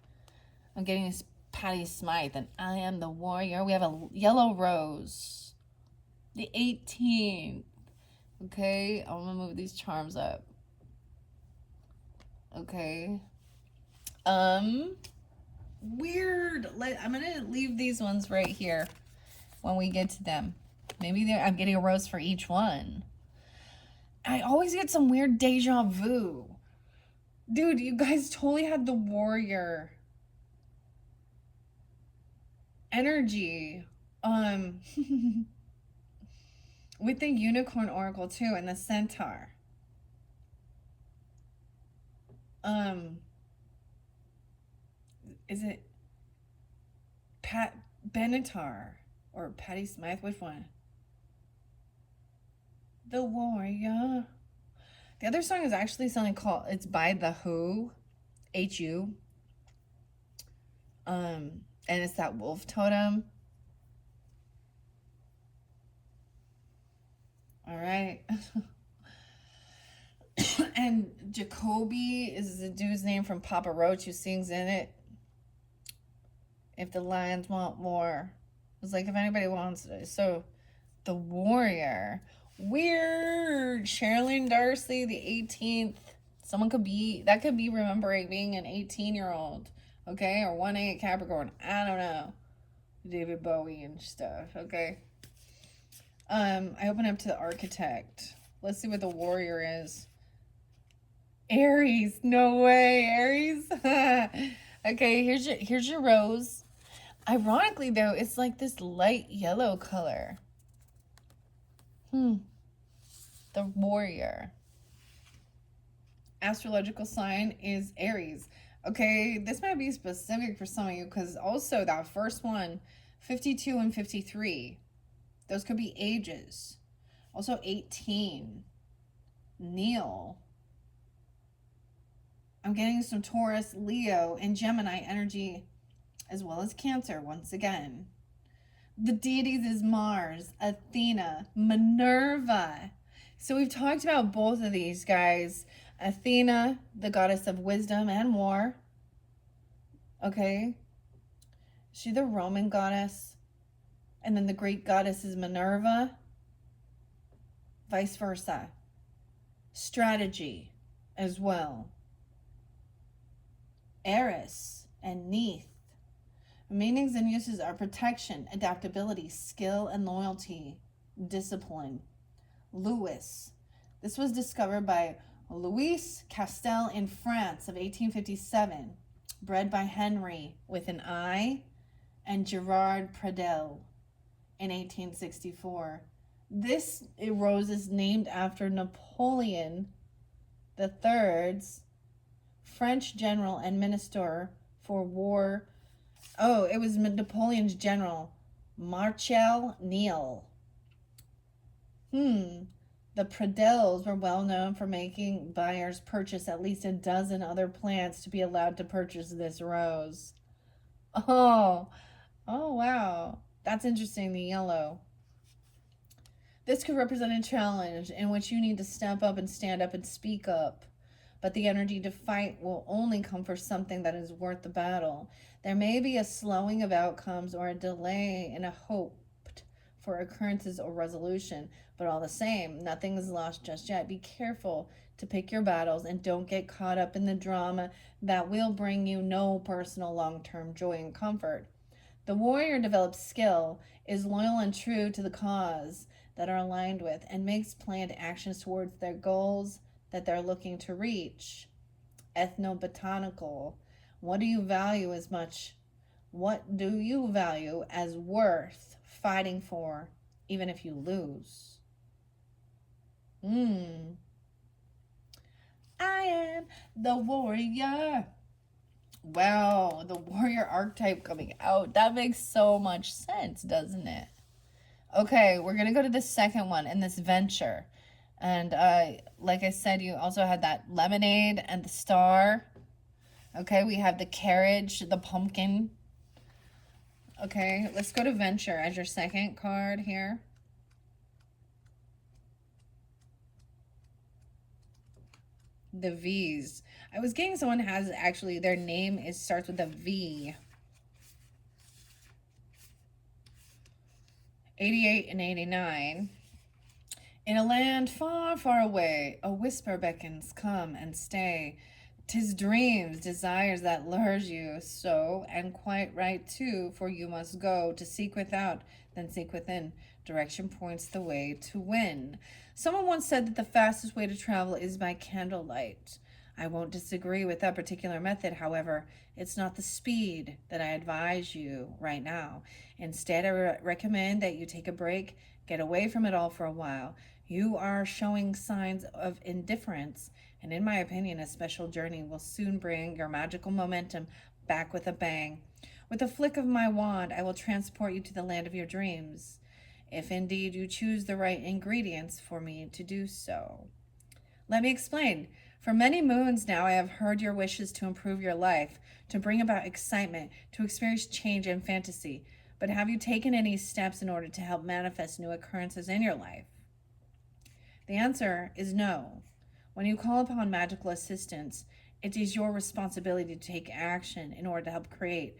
I'm getting this Patty Smythe, and I am the warrior. We have a yellow rose, the 18th. Okay, I'm gonna move these charms up. Okay. Weird. I'm gonna leave these ones right here when we get to them. Maybe I'm getting a rose for each one. I always get some weird deja vu. Dude, you guys totally had the warrior energy. With the unicorn oracle too, and the centaur. Is it Pat Benatar or Patty Smythe? Which one? The warrior. The other song is actually something called, it's by The Who, H-U. And it's that wolf totem. All right. And Jacoby is the dude's name from Papa Roach who sings in it. If the lions want more. It's like if anybody wants it. So the warrior. Weird. Sherilyn Darcy, the 18th. Someone could be, that could be remembering being an 18-year-old. Okay? Or 1-8 Capricorn. I don't know. David Bowie and stuff. Okay? I open up to the architect. Let's see what the warrior is. Aries. No way. Aries. Okay, here's your rose. Ironically though, it's like this light yellow color. The warrior. Astrological sign is Aries. Okay, this might be specific for some of you because also that first one, 52 and 53, those could be ages. Also 18, Neil. I'm getting some Taurus, Leo, and Gemini energy, as well as Cancer once again. The deities is Mars, Athena, Minerva. So we've talked about both of these guys. Athena, the goddess of wisdom and war. Okay. She's the Roman goddess. And then the Greek goddess is Minerva. Vice versa. Strategy as well. Aries and Neith. Meanings and uses are protection, adaptability, skill and loyalty, discipline. Louis. This was discovered by Louis Castel in France of 1857, bred by Henry with an I, and Gerard Pradel in 1864. This rose is named after Napoleon III's French general and minister for war. Oh, it was Napoleon's general, Marshal Ney. The Pradels were well known for making buyers purchase at least a dozen other plants to be allowed to purchase this rose. Oh wow. That's interesting, the yellow. This could represent a challenge in which you need to step up and stand up and speak up. But the energy to fight will only come for something that is worth the battle. There may be a slowing of outcomes or a delay in a hoped for occurrences or resolution, but all the same, nothing is lost just yet. Be careful to pick your battles and don't get caught up in the drama that will bring you no personal long-term joy and comfort. The warrior develops skill, is loyal and true to the cause that are aligned with, and makes planned actions towards their goals that they're looking to reach. Ethnobotanical. What do you value as much? What do you value as worth fighting for, even if you lose? I am the warrior. Wow, the warrior archetype coming out. That makes so much sense, doesn't it? Okay, we're going to go to the second one in this venture. And like I said, you also had that lemonade and the star. Okay, we have the carriage, the pumpkin. Okay, let's go to venture as your second card here. The V's. I was getting someone has actually, their name starts with a V. 88 and 89. In a land far, far away, a whisper beckons, come and stay. 'Tis dreams, desires that lures you so, and quite right too, for you must go to seek without, then seek within. Direction points the way to win. Someone once said that the fastest way to travel is by candlelight. I won't disagree with that particular method. However, it's not the speed that I advise you right now. Instead, I recommend that you take a break, get away from it all for a while. You are showing signs of indifference, and in my opinion, a special journey will soon bring your magical momentum back with a bang. With a flick of my wand, I will transport you to the land of your dreams, if indeed you choose the right ingredients for me to do so. Let me explain. For many moons now, I have heard your wishes to improve your life, to bring about excitement, to experience change and fantasy. But have you taken any steps in order to help manifest new occurrences in your life? The answer is no. When you call upon magical assistance, it is your responsibility to take action in order to help create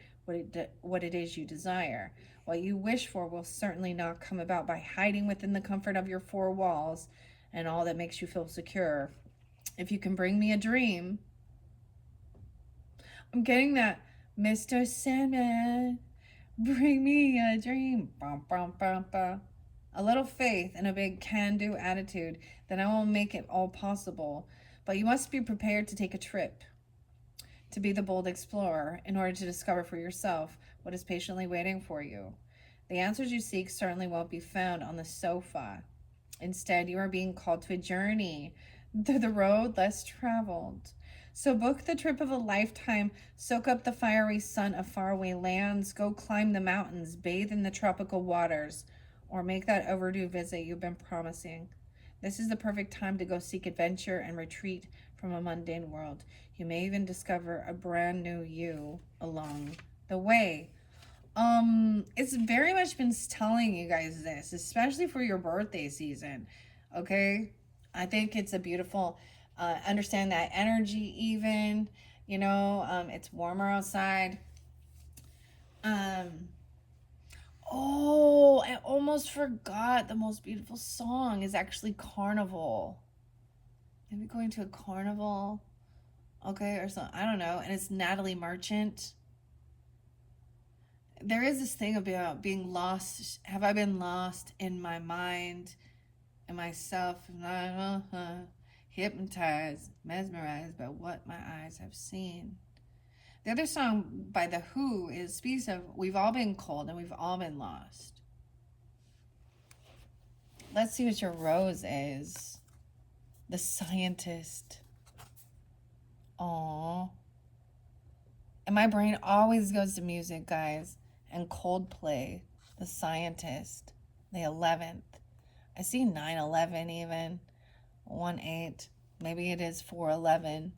what it is you desire. What you wish for will certainly not come about by hiding within the comfort of your four walls and all that makes you feel secure. If you can bring me a dream, I'm getting that Mr. Sandman, bring me a dream. Bum, bum, bum, bum. A little faith and a big can-do attitude, then I will make it all possible. But you must be prepared to take a trip, to be the bold explorer, in order to discover for yourself what is patiently waiting for you. The answers you seek certainly won't be found on the sofa. Instead, you are being called to a journey through the road less traveled. So book the trip of a lifetime, soak up the fiery sun of faraway lands, go climb the mountains, bathe in the tropical waters, or make that overdue visit you've been promising. This is the perfect time to go seek adventure and retreat from a mundane world. You may even discover a brand new you along the way. It's very much been telling you guys this, especially for your birthday season. Okay, I think it's a beautiful, understand that energy. Even, it's warmer outside. Oh, I almost forgot, the most beautiful song is actually Carnival. Maybe going to a carnival, okay, or something. I don't know. And it's Natalie Merchant. There is this thing about being lost. Have I been lost in my mind and myself? Hypnotized, mesmerized by what my eyes have seen. The other song by The Who speaks of we've all been cold and we've all been lost. Let's see what your rose is. The Scientist. Aww. And my brain always goes to music, guys. And Coldplay, The Scientist, the 11th. I see 9/11 even, 1/8. Maybe it is 4/11.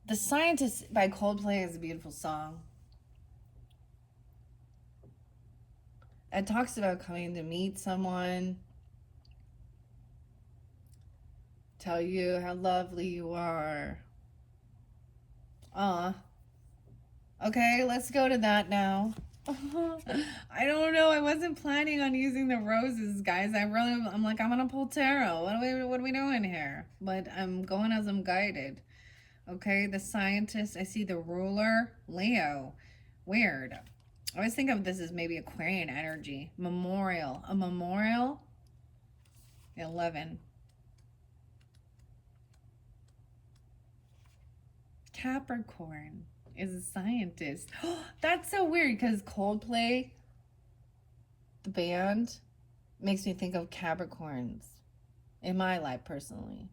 The Scientist by Coldplay is a beautiful song. It talks about coming to meet someone, tell you how lovely you are. Okay, let's go to that now. I don't know. I wasn't planning on using the roses, guys. I'm like, I'm gonna pull tarot. What are we doing here? But I'm going as I'm guided. Okay, the Scientist. I see the Ruler, Leo. Weird. I always think of this as maybe Aquarian energy. Memorial. A memorial? 11. Capricorn is a scientist. That's so weird because Coldplay, the band, makes me think of Capricorns in my life personally.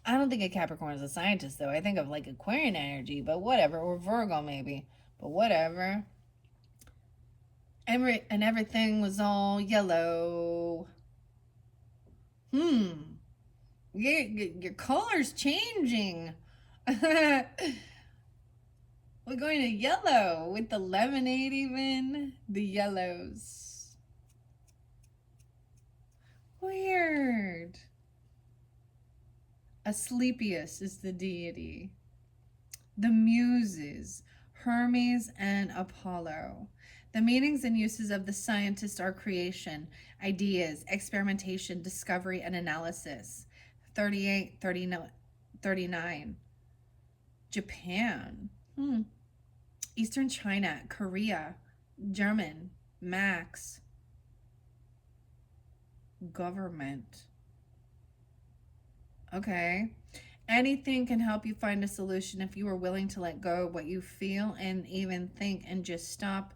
I don't think a Capricorn is a scientist though. I think of like Aquarian energy, but whatever. Or Virgo maybe, but whatever. And everything was all yellow. Your color's changing. We're going to yellow with the lemonade even. The yellows. Weird. Asclepius is the deity. The Muses, Hermes and Apollo. The meanings and uses of the scientist are creation, ideas, experimentation, discovery, and analysis. 38, 39. Japan. Eastern China, Korea, German, Max. Government. Okay. Anything can help you find a solution if you are willing to let go of what you feel and even think and just stop,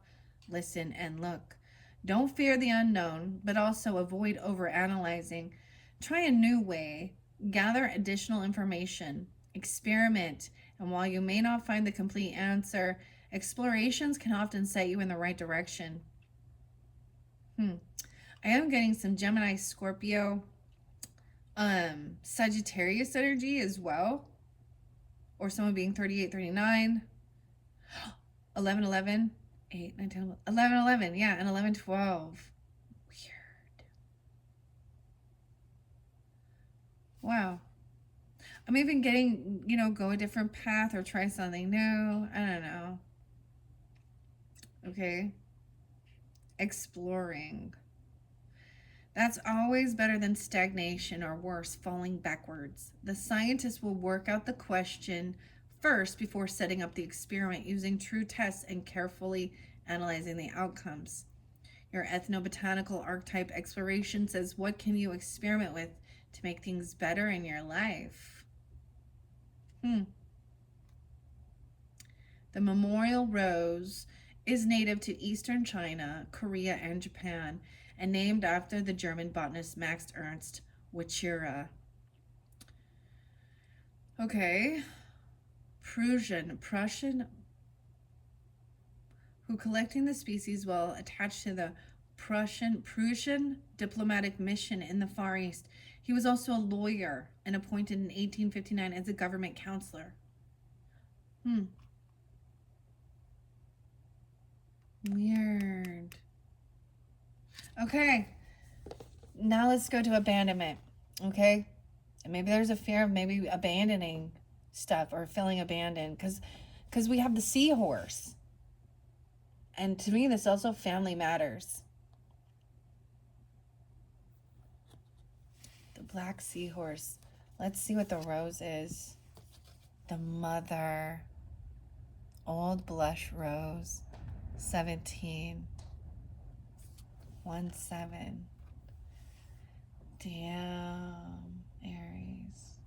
listen, and look. Don't fear the unknown, but also avoid overanalyzing. Try a new way. Gather additional information. Experiment. And while you may not find the complete answer, explorations can often set you in the right direction. I am getting some Gemini, Scorpio, Sagittarius energy as well, or someone being 38, 39, 11, 11, 8, 9, 10, 11, 11, yeah, and 11, 12. Weird. Wow. I'm even getting, go a different path or try something new. I don't know. Okay. Exploring. That's always better than stagnation or worse, falling backwards. The scientist will work out the question first before setting up the experiment using true tests and carefully analyzing the outcomes. Your ethnobotanical archetype exploration says, what can you experiment with to make things better in your life? The memorial rose is native to Eastern China, Korea, and Japan, and named after the German botanist Max Ernst Wichera. Okay. Prussian, who collecting the species while attached to the Prussian diplomatic mission in the Far East. He was also a lawyer and appointed in 1859 as a government counselor. Weird. Okay. Now let's go to abandonment. Okay? And maybe there's a fear of maybe abandoning stuff or feeling abandoned because we have the seahorse. And to me, this also family matters. The black seahorse. Let's see what the rose is. The mother. Old blush rose. 17. 1-7. Damn, Aries.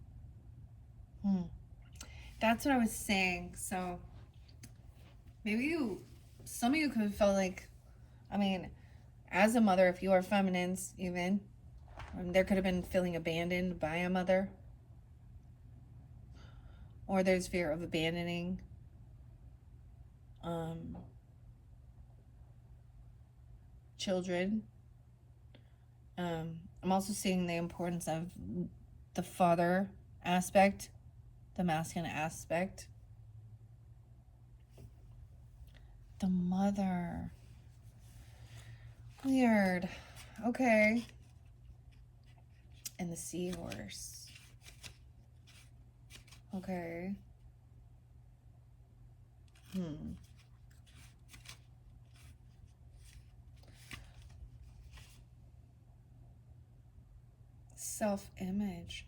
That's what I was saying. So maybe some of you could have felt like, as a mother, if you are feminines even, there could have been feeling abandoned by a mother. Or there's fear of abandoning. Children. I'm also seeing the importance of the father aspect, the masculine aspect. The mother. Weird. Okay. And the seahorse. Okay. Self-image.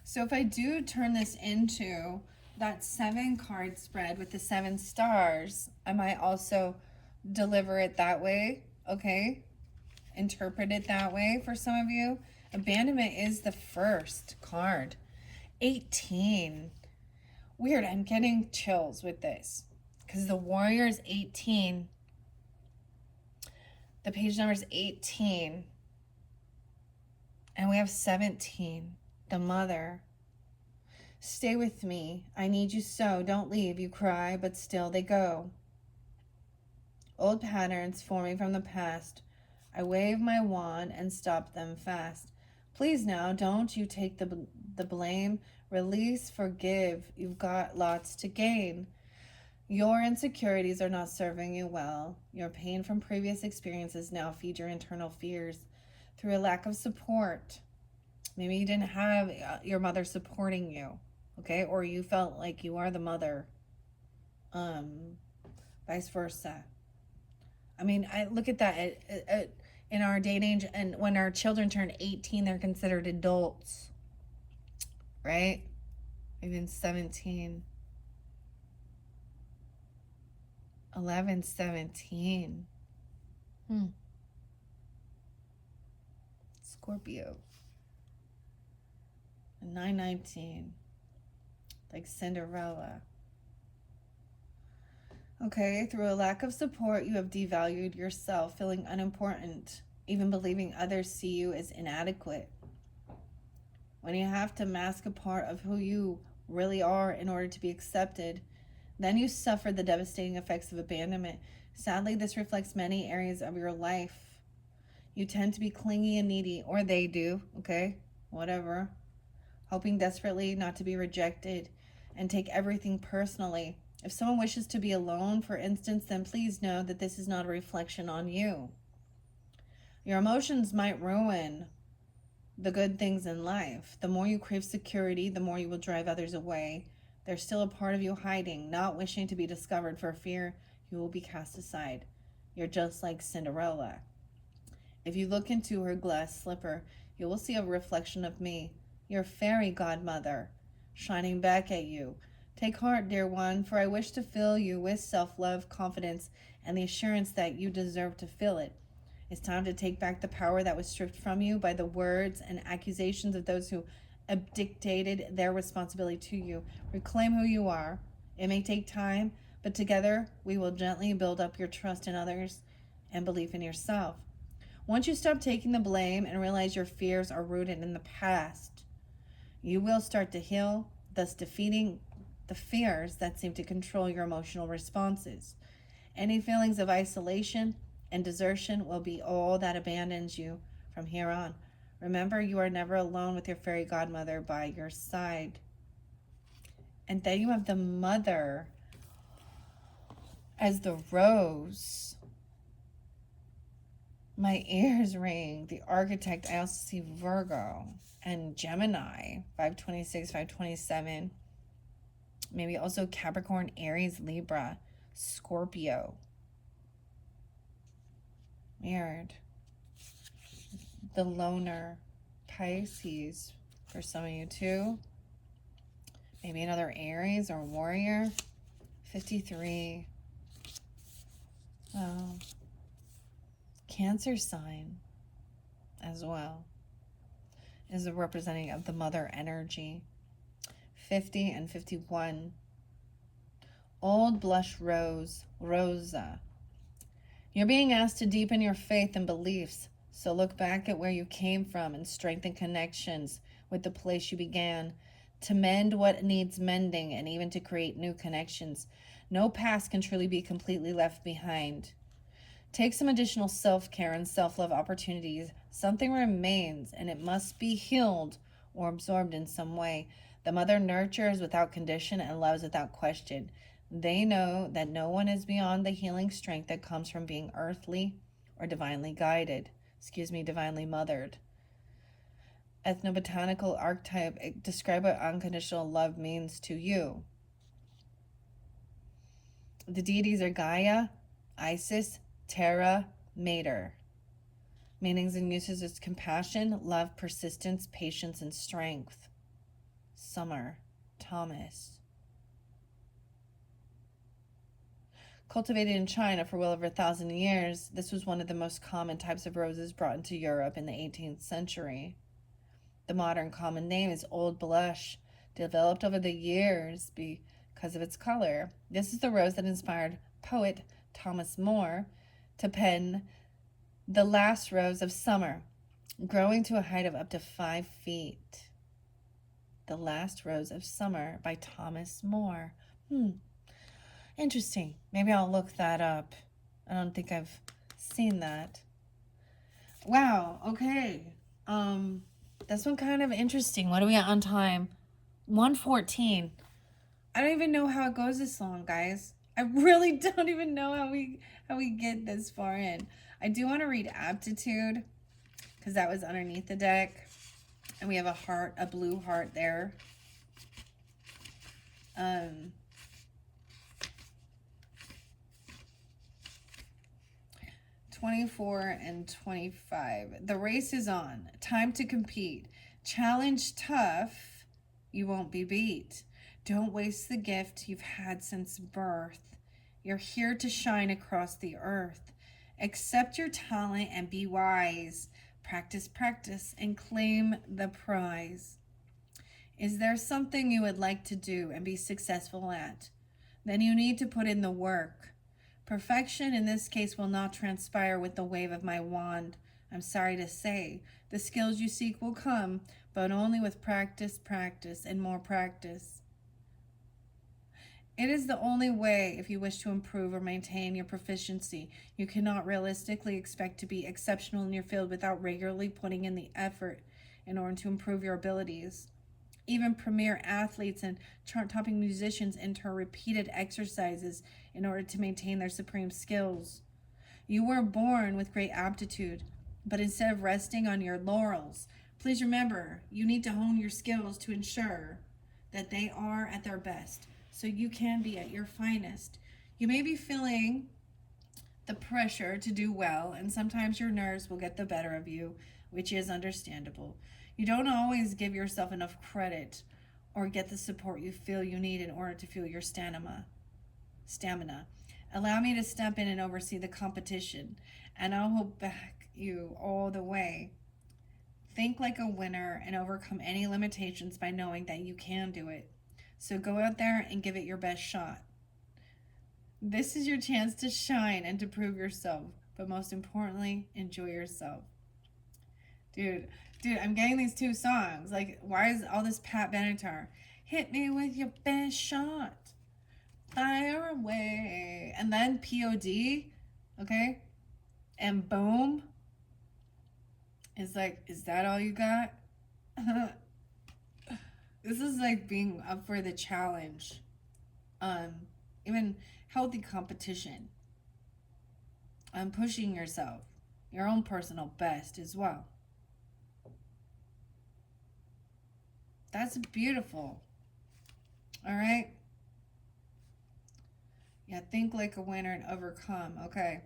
So if I do turn this into that 7 card spread with the 7 stars, I might also deliver it that way. Okay. Interpret it that way for some of you. Abandonment is the first card. 18. Weird, I'm getting chills with this. Because the warrior is 18. The page number is 18. And we have 17. The mother. Stay with me. I need you so. Don't leave. You cry, but still they go. Old patterns forming from the past. I wave my wand and stop them fast. Please now, don't you take the blame. Release, forgive. You've got lots to gain. Your insecurities are not serving you well. Your pain from previous experiences now feed your internal fears through a lack of support. Maybe you didn't have your mother supporting you, okay? Or you felt like you are the mother. Vice versa. I mean, I look at that in our day and age, and when our children turn 18, they're considered adults, right? Even 17. 11, 17. Scorpio. 919. Like Cinderella. Okay, through a lack of support, you have devalued yourself, feeling unimportant, even believing others see you as inadequate. When you have to mask a part of who you really are in order to be accepted, then you suffer the devastating effects of abandonment. Sadly, this reflects many areas of your life. You tend to be clingy and needy, or they do, okay? Whatever. Hoping desperately not to be rejected and take everything personally. If someone wishes to be alone, for instance, then please know that this is not a reflection on you. Your emotions might ruin the good things in life. The more you crave security, the more you will drive others away. There's still a part of you hiding, not wishing to be discovered for fear you will be cast aside. You're just like Cinderella. If you look into her glass slipper, you will see a reflection of me, your fairy godmother, shining back at you. Take heart, dear one, for I wish to fill you with self-love, confidence, and the assurance that you deserve to feel it. It's time to take back the power that was stripped from you by the words and accusations of those who abdicated their responsibility to you. Reclaim who you are. It may take time, but together we will gently build up your trust in others and belief in yourself. Once you stop taking the blame and realize your fears are rooted in the past, you will start to heal, thus defeating the fears that seem to control your emotional responses. Any feelings of isolation and desertion will be all that abandons you from here on. Remember, you are never alone with your fairy godmother by your side. And then you have the mother as the rose. My ears ring. The architect, I also see Virgo and Gemini, 526, 527. Maybe also Capricorn, Aries, Libra, Scorpio. Weird. The loner, Pisces, for some of you too. Maybe another Aries or warrior. 53. Oh. Cancer sign as well is a representing of the mother energy. 50 and 51. Old blush rose, Rosa. You're being asked to deepen your faith and beliefs, so look back at where you came from and strengthen connections with the place you began, to mend what needs mending and even to create new connections. No past can truly be completely left behind. Take some additional self-care and self-love opportunities. Something remains, and it must be healed or absorbed in some way. The mother nurtures without condition and loves without question. They know that no one is beyond the healing strength that comes from being earthly or divinely guided. Divinely mothered. Ethnobotanical archetype, describe what unconditional love means to you. The deities are Gaia, Isis, Terra, Mater. Meanings and uses is compassion, love, persistence, patience, and strength. Summer, Thomas. Cultivated in China for well over 1,000 years, this was one of the most common types of roses brought into Europe in the 18th century. The modern common name is Old Blush, developed over the years because of its color. This is the rose that inspired poet Thomas Moore to pen The Last Rose of Summer, growing to a height of up to 5 feet. The Last Rose of Summer by Thomas Moore. Interesting. Maybe I'll look that up. I don't think I've seen that. Wow, okay. This one kind of interesting. What are we at on time? 1:14. I don't even know how it goes this long, guys. I really don't even know how we get this far in. I do want to read Aptitude because that was underneath the deck. And we have a heart, a blue heart there. 24 and 25. The race is on. Time to compete. Challenge tough. You won't be beat. Don't waste the gift you've had since birth. You're here to shine across the earth. Accept your talent and be wise. Practice, practice, and claim the prize. Is there something you would like to do and be successful at? Then you need to put in the work. Perfection in this case will not transpire with the wave of my wand. I'm sorry to say, the skills you seek will come, but only with practice, practice, and more practice. It is the only way if you wish to improve or maintain your proficiency. You cannot realistically expect to be exceptional in your field without regularly putting in the effort in order to improve your abilities. Even premier athletes and chart-topping musicians enter repeated exercises in order to maintain their supreme skills. You were born with great aptitude, but instead of resting on your laurels, please remember you need to hone your skills to ensure that they are at their best, so you can be at your finest. You may be feeling the pressure to do well, and sometimes your nerves will get the better of you, which is understandable. You don't always give yourself enough credit or get the support you feel you need in order to fuel your stamina. Allow me to step in and oversee the competition, and I will back you all the way. Think like a winner and overcome any limitations by knowing that you can do it. So go out there and give it your best shot. This is your chance to shine and to prove yourself, but most importantly, enjoy yourself. Dude, I'm getting these two songs. Like, why is all this Pat Benatar? Hit me with your best shot. Fire away. And then POD, okay? And boom. It's like, is that all you got? This is like being up for the challenge. Even healthy competition. Pushing yourself. Your own personal best as well. That's beautiful. All right? Yeah, think like a winner and overcome. Okay.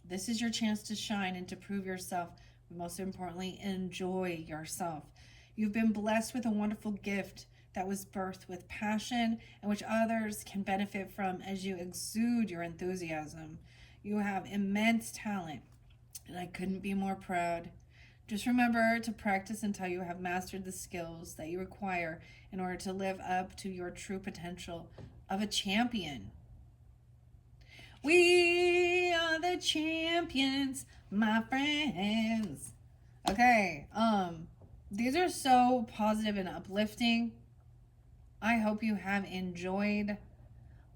This is your chance to shine and to prove yourself. But most importantly, enjoy yourself. You've been blessed with a wonderful gift that was birthed with passion and which others can benefit from as you exude your enthusiasm. You have immense talent, and I couldn't be more proud. Just remember to practice until you have mastered the skills that you require in order to live up to your true potential of a champion. We are the champions, my friends. Okay, these are so positive and uplifting. I hope you have enjoyed.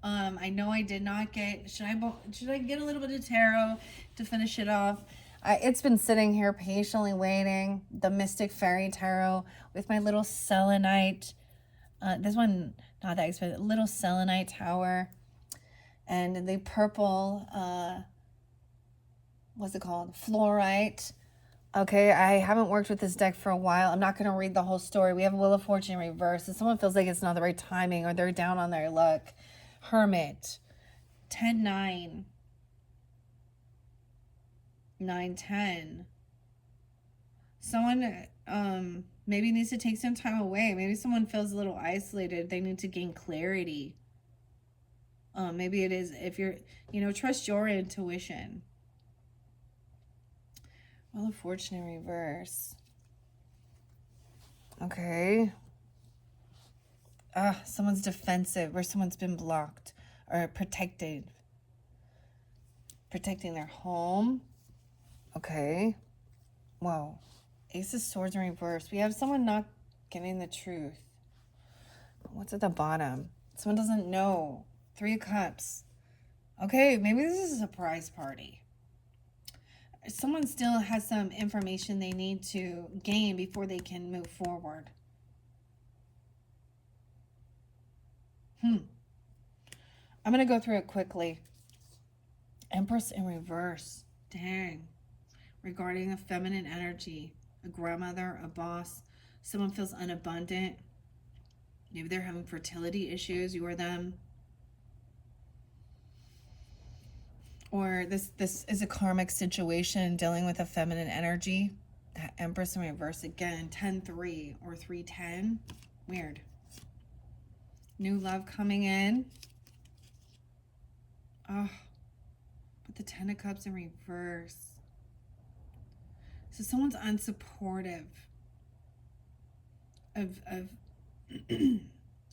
I know I did not get, should I get a little bit of tarot to finish it off? It's been sitting here patiently waiting. The Mystic Fairy Tarot with my little selenite. This one, not that expensive, little selenite tower. And the purple, what's it called? Fluorite. Okay, I haven't worked with this deck for a while. I'm not going to read the whole story. We have Wheel of Fortune in reverse. If someone feels like it's not the right timing or they're down on their luck. Hermit. 10-9. 9-10. Someone maybe needs to take some time away. Maybe someone feels a little isolated. They need to gain clarity. Maybe it is, if you're, trust your intuition. Wheel of Fortune in reverse. Okay. Someone's defensive, or someone's been blocked or protecting their home. Okay. Whoa. Ace of Swords in reverse. We have someone not getting the truth. What's at the bottom? Someone doesn't know. 3 of Cups. Okay, maybe this is a surprise party. Someone still has some information they need to gain before they can move forward. I'm going to go through it quickly. Empress in reverse. Dang. Regarding a feminine energy, a grandmother, a boss, someone feels unabundant. Maybe they're having fertility issues, you or them. Or this is a karmic situation dealing with a feminine energy. That Empress in reverse again, 10-3 or 3-10. Weird. New love coming in. Oh, but the 10 of Cups in reverse. So someone's unsupportive of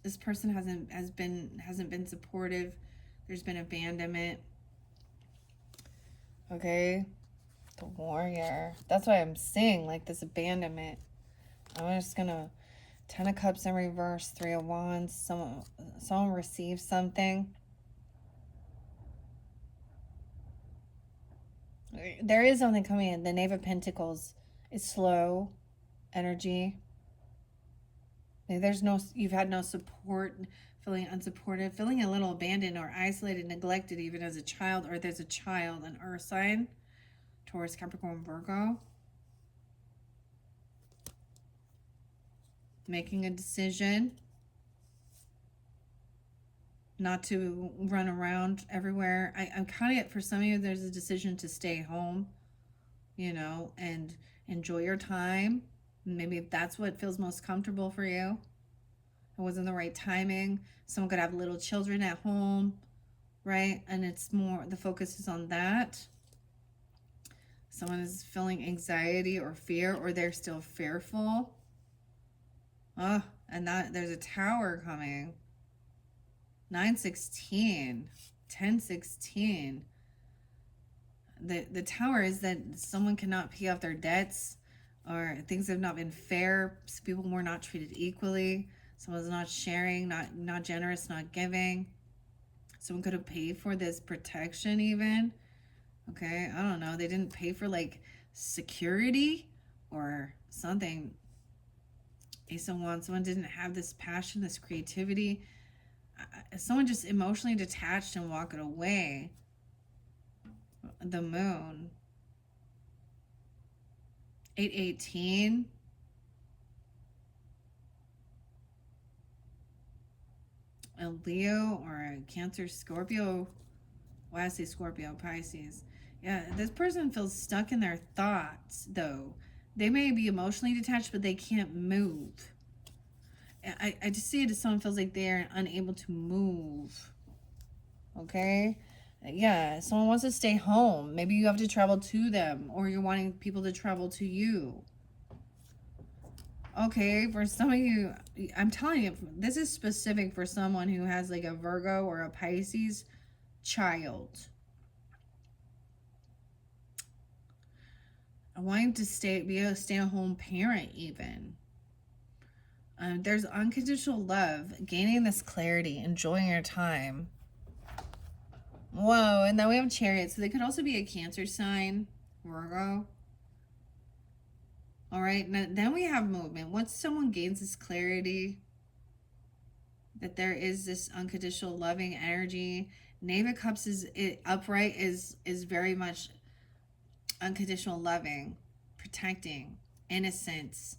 this person hasn't been supportive. There's been abandonment. Okay, the Warrior. That's why I'm seeing like this abandonment. I'm just gonna 10 of Cups in reverse, 3 of Wands. Someone receives something. There is something coming in. The Knave of Pentacles is slow energy. You've had no support, feeling unsupported, feeling a little abandoned or isolated, neglected even as a child, or there's a child, an earth sign, Taurus, Capricorn, Virgo. Making a decision not to run around everywhere. I'm kind of, for some of you, there's a decision to stay home, and enjoy your time. Maybe if that's what feels most comfortable for you. It wasn't the right timing. Someone could have little children at home, right? And it's more, the focus is on that. Someone is feeling anxiety or fear, or they're still fearful. And there's a Tower coming. 9-16, 10-16. The Tower is that someone cannot pay off their debts, or things have not been fair. People were not treated equally. Someone's not sharing, not generous, not giving. Someone could have paid for this protection even. Okay, I don't know. They didn't pay for like security or something. Ace of Wands. Someone didn't have this passion, this creativity. Someone just emotionally detached and walked away. The Moon. 8-18. A Leo or a Cancer, Scorpio. Why I say Scorpio, Pisces. Yeah, this person feels stuck in their thoughts, though. They may be emotionally detached, but they can't move. I just see it as someone feels like they're unable to move. Okay? Yeah, someone wants to stay home. Maybe you have to travel to them, or you're wanting people to travel to you. Okay, for some of you, I'm telling you, this is specific for someone who has like a Virgo or a Pisces child. I want to be a stay-at-home parent even. There's unconditional love, gaining this clarity, enjoying your time. Whoa, and then we have Chariot. So they could also be a Cancer sign, Virgo. All right, now, then we have movement. Once someone gains this clarity that there is this unconditional loving energy, Knave of Cups upright is very much unconditional loving, protecting, innocence.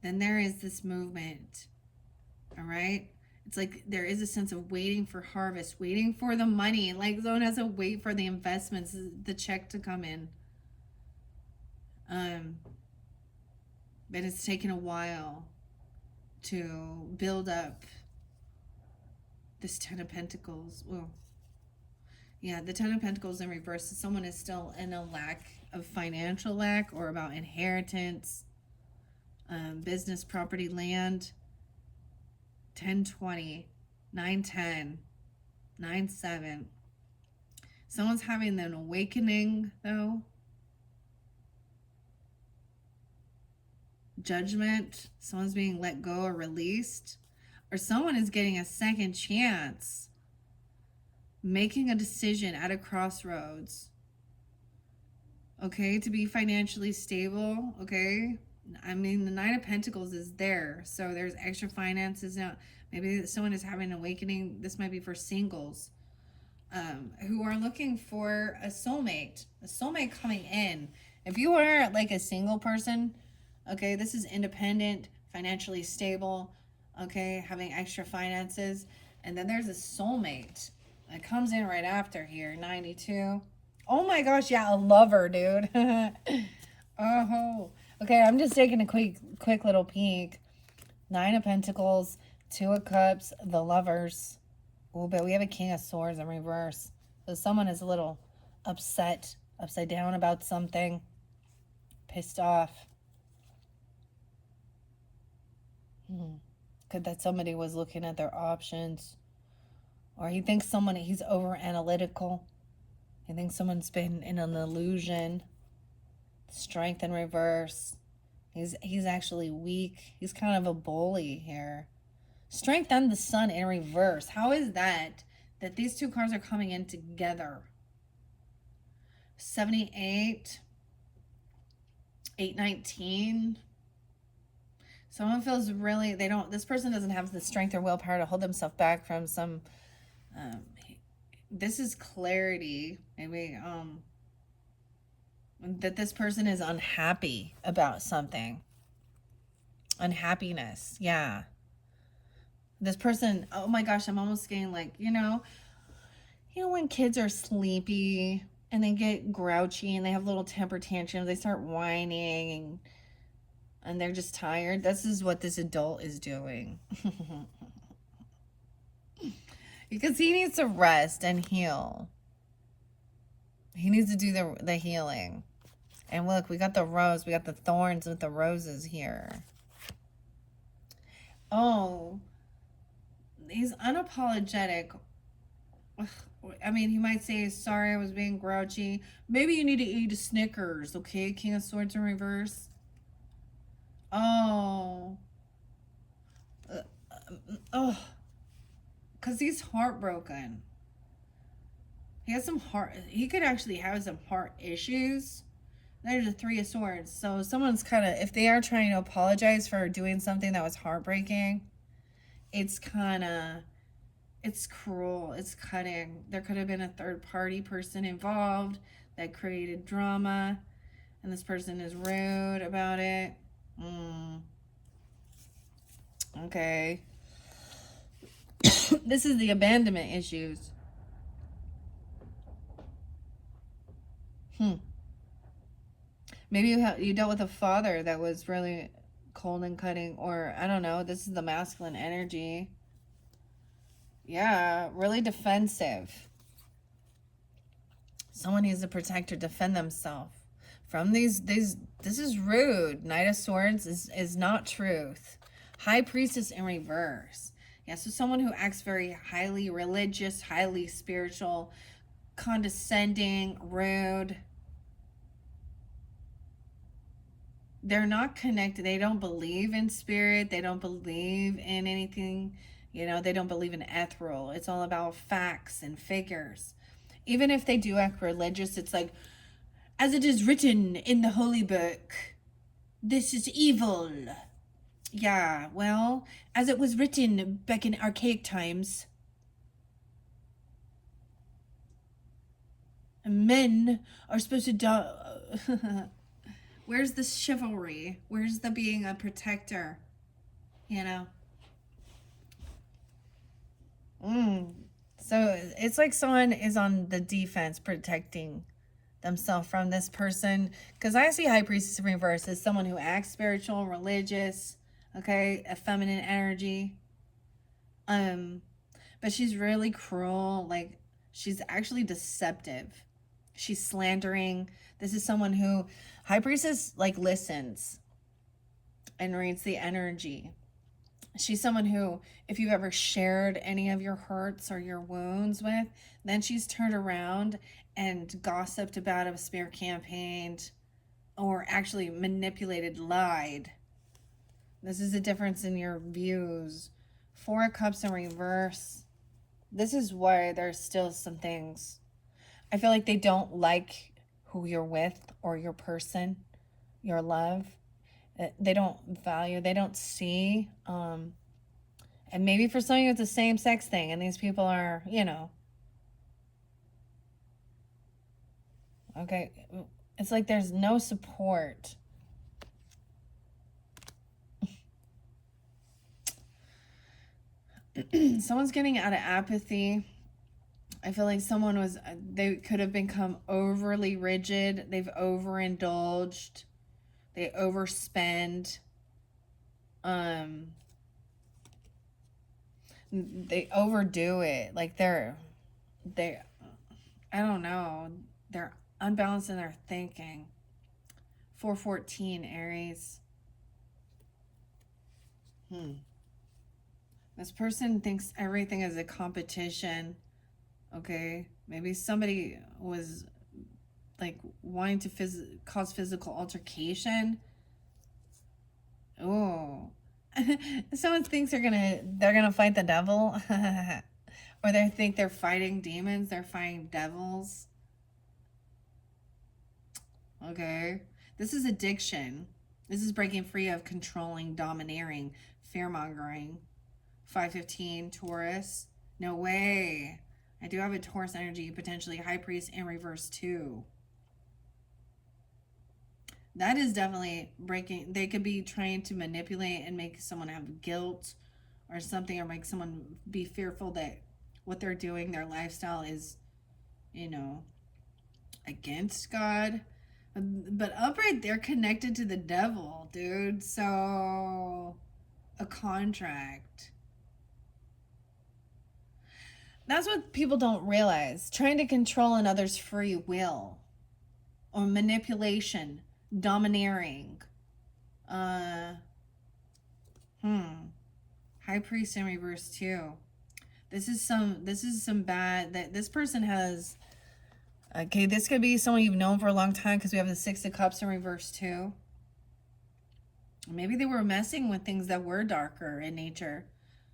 Then there is this movement. All right, it's like there is a sense of waiting for harvest, waiting for the money. Like someone has to wait for the investments, the check to come in. But it's taken a while to build up this 10 of Pentacles. Well, yeah, the 10 of Pentacles in reverse. Someone is still in a lack of financial lack, or about inheritance, business, property, land. 10-20, 9-10, 9-7. Someone's having an awakening, though. Judgment. Someone's being let go or released. Or someone is getting a second chance. Making a decision at a crossroads. Okay, to be financially stable. Okay. I mean, the Nine of Pentacles is there. So there's extra finances now. Maybe someone is having an awakening. This might be for singles. Who are looking for a soulmate coming in. If you are like a single person, okay, this is independent, financially stable, okay, having extra finances, and then there's a soulmate that comes in right after here. 92. Oh my gosh, yeah, a lover, dude. Oh, okay, I'm just taking a quick little peek. 9 of Pentacles, 2 of Cups, the Lovers. Oh, but we have a King of Swords in reverse. So someone is a little upset, upside down about something, pissed off. Could that somebody was looking at their options, or he thinks he's over analytical. He thinks someone's been in an illusion. Strength in reverse. He's actually weak. He's kind of a bully here. Strength and the Sun in reverse. How is that these two cards are coming in together? 78, 819. Someone feels really, this person doesn't have the strength or willpower to hold themselves back from some, this is clarity. Maybe, that this person is unhappy about something. Unhappiness. Yeah. This person, oh my gosh, I'm almost getting like, you know when kids are sleepy and they get grouchy and they have little temper tantrums, they start whining and they're just tired. This is what this adult is doing. Because he needs to rest and heal. He needs to do the healing. And look, we got the rose. We got the thorns with the roses here. Oh, he's unapologetic. I mean, he might say, sorry, I was being grouchy. Maybe you need to eat a Snickers, okay? King of Swords in reverse. Oh. Oh. Because he's heartbroken. He has he could actually have some heart issues. There's a 3 of Swords. So someone's kind of, if they are trying to apologize for doing something that was heartbreaking, it's kind of, it's cruel. It's cutting. There could have been a third party person involved that created drama. And this person is rude about it. Okay. This is the abandonment issues. Maybe you dealt with a father that was really cold and cutting, or I don't know. This is the masculine energy. Yeah, really defensive. Someone needs to protect or defend themselves from these. This is rude. Knight of Swords is not truth. High Priestess in reverse. Yeah, so someone who acts very highly religious, highly spiritual, condescending, rude. They're not connected. They don't believe in spirit. They don't believe in anything. They don't believe in ethereal. It's all about facts and figures. Even if they do act religious, it's like, as it is written in the holy book, this is evil. Yeah, well, as it was written back in archaic times, men are supposed to die. Where's the chivalry? Where's the being a protector? So it's like someone is on the defense protecting themselves from this person. Because I see High Priestess in reverse as someone who acts spiritual, religious, okay, a feminine energy. But she's really cruel. Like, she's actually deceptive. She's slandering. This is someone who, High Priestess, like, listens and reads the energy. She's someone who, if you've ever shared any of your hurts or your wounds with, then she's turned around and gossiped about it, smear campaigned, or actually manipulated, lied. This is a difference in your views. Four of Cups in reverse. This is why there's still some things. I feel like they don't like who you're with or your person, your love. They don't value, they don't see. And maybe for some of you it's the same sex thing, and these people are, okay. It's like there's no support. Someone's getting out of apathy. I feel like they could have become overly rigid. They've overindulged. They overspend. They overdo it. Like they, I don't know. They're unbalanced in their thinking. 414 Aries. This person thinks everything is a competition. Okay, maybe somebody was like wanting to cause physical altercation. Oh, someone thinks they're gonna fight the devil, or they think they're fighting demons. They're fighting devils. Okay, this is addiction. This is breaking free of controlling, domineering, fear mongering. 515 Taurus. No way. I do have a Taurus energy, potentially High Priest in reverse too. That is definitely breaking. They could be trying to manipulate and make someone have guilt or something, or make someone be fearful that what they're doing, their lifestyle is, against God. But upright, they're connected to the devil, dude. So, a contract. That's what people don't realize. Trying to control another's free will, or manipulation, domineering. High Priest in reverse too. This is some bad that this person has. Okay, this could be someone you've known for a long time, because we have the Six of Cups in reverse too. Maybe they were messing with things that were darker in nature,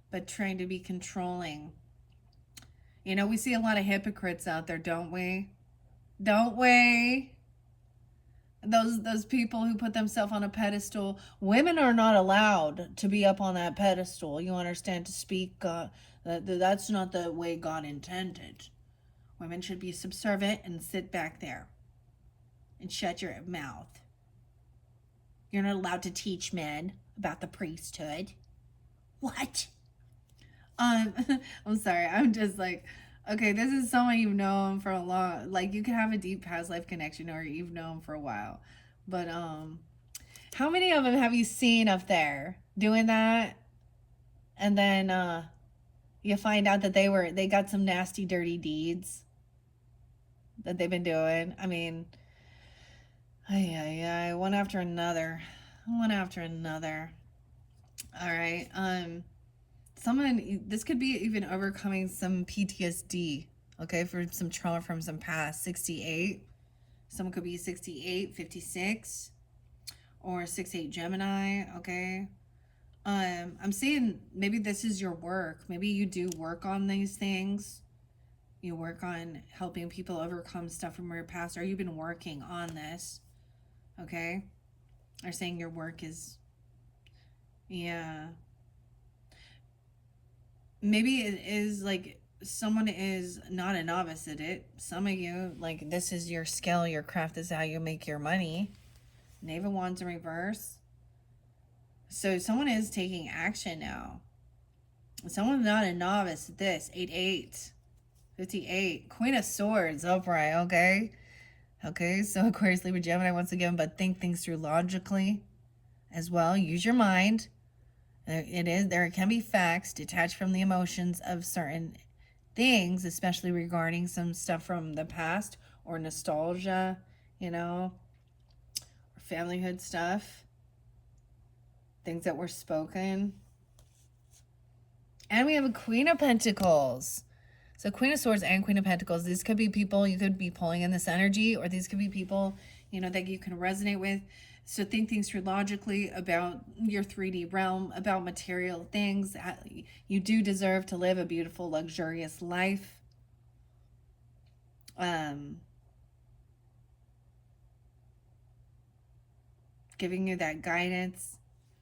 but trying to be controlling. We see a lot of hypocrites out there, don't we? Don't we? Those people who put themselves on a pedestal. Women are not allowed to be up on that pedestal. You understand? To speak. That's not the way God intended. Women should be subservient and sit back there and shut your mouth. You're not allowed to teach men about the priesthood. What? I'm sorry. I'm just like, okay, this is someone you've known for a long, like, you can have a deep past life connection, or you've known for a while. But how many of them have you seen up there doing that? And then you find out that they got some nasty, dirty deeds that they've been doing. I mean, one after another. One after another. All right. This could be even overcoming some PTSD, okay, for some trauma from some past. 68. Someone could be 68, 56, or 68 Gemini, okay? I'm saying maybe this is your work. Maybe you do work on these things. You work on helping people overcome stuff from your past, or you've been working on this, okay? They're saying your work is, yeah. Maybe it is like someone is not a novice at it. Some of you, like, this is your skill, your craft, is how you make your money. Knave of Wands in reverse. So someone is taking action now. Someone's not a novice at this. 8-8. 58. Queen of Swords upright, okay? Okay, so Aquarius, Libra, Gemini once again, but think things through logically as well. Use your mind. There can be facts detached from the emotions of certain things, especially regarding some stuff from the past, or nostalgia, or familyhood stuff, things that were spoken. And we have a Queen of Pentacles. So Queen of Swords and Queen of Pentacles. These could be people you could be pulling in this energy, or these could be people, you know, that you can resonate with. So think things through logically about your 3D realm, about material things. You do deserve to live a beautiful, luxurious life. Giving you that guidance,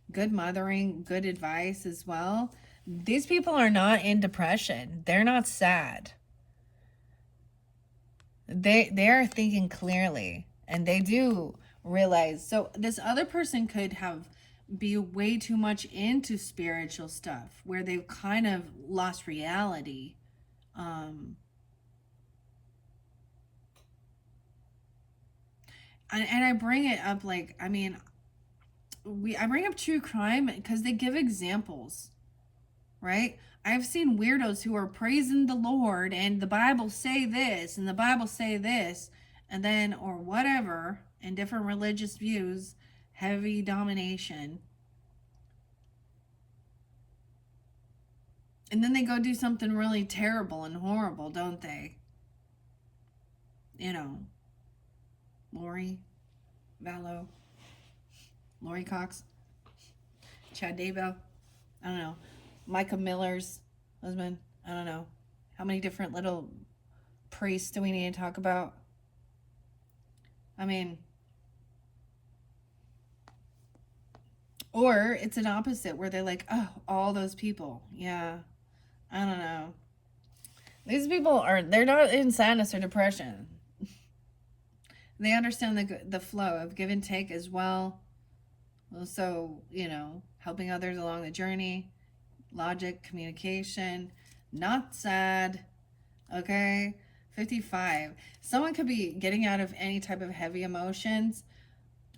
good mothering, good advice as well. These people are not in depression. They're not sad. They are thinking clearly, and they do realize. So this other person could be way too much into spiritual stuff where they've kind of lost reality. And I bring it up, like, I mean, I bring up true crime because they give examples, right? I've seen weirdos who are praising the Lord and the Bible say this and the Bible say this, and then, or whatever, in different religious views, heavy domination. And then they go do something really terrible and horrible, don't they? You know, Lori Vallow, Lori Cox, Chad Daybell, I don't know, Micah Miller's husband, I don't know. How many different little priests do we need to talk about? I mean, or it's an opposite where they're like, oh, all those people. Yeah, I don't know. These people they're not in sadness or depression. They understand the flow of give and take as well. So, you know, helping others along the journey, logic, communication, not sad. Okay, 55. Someone could be getting out of any type of heavy emotions,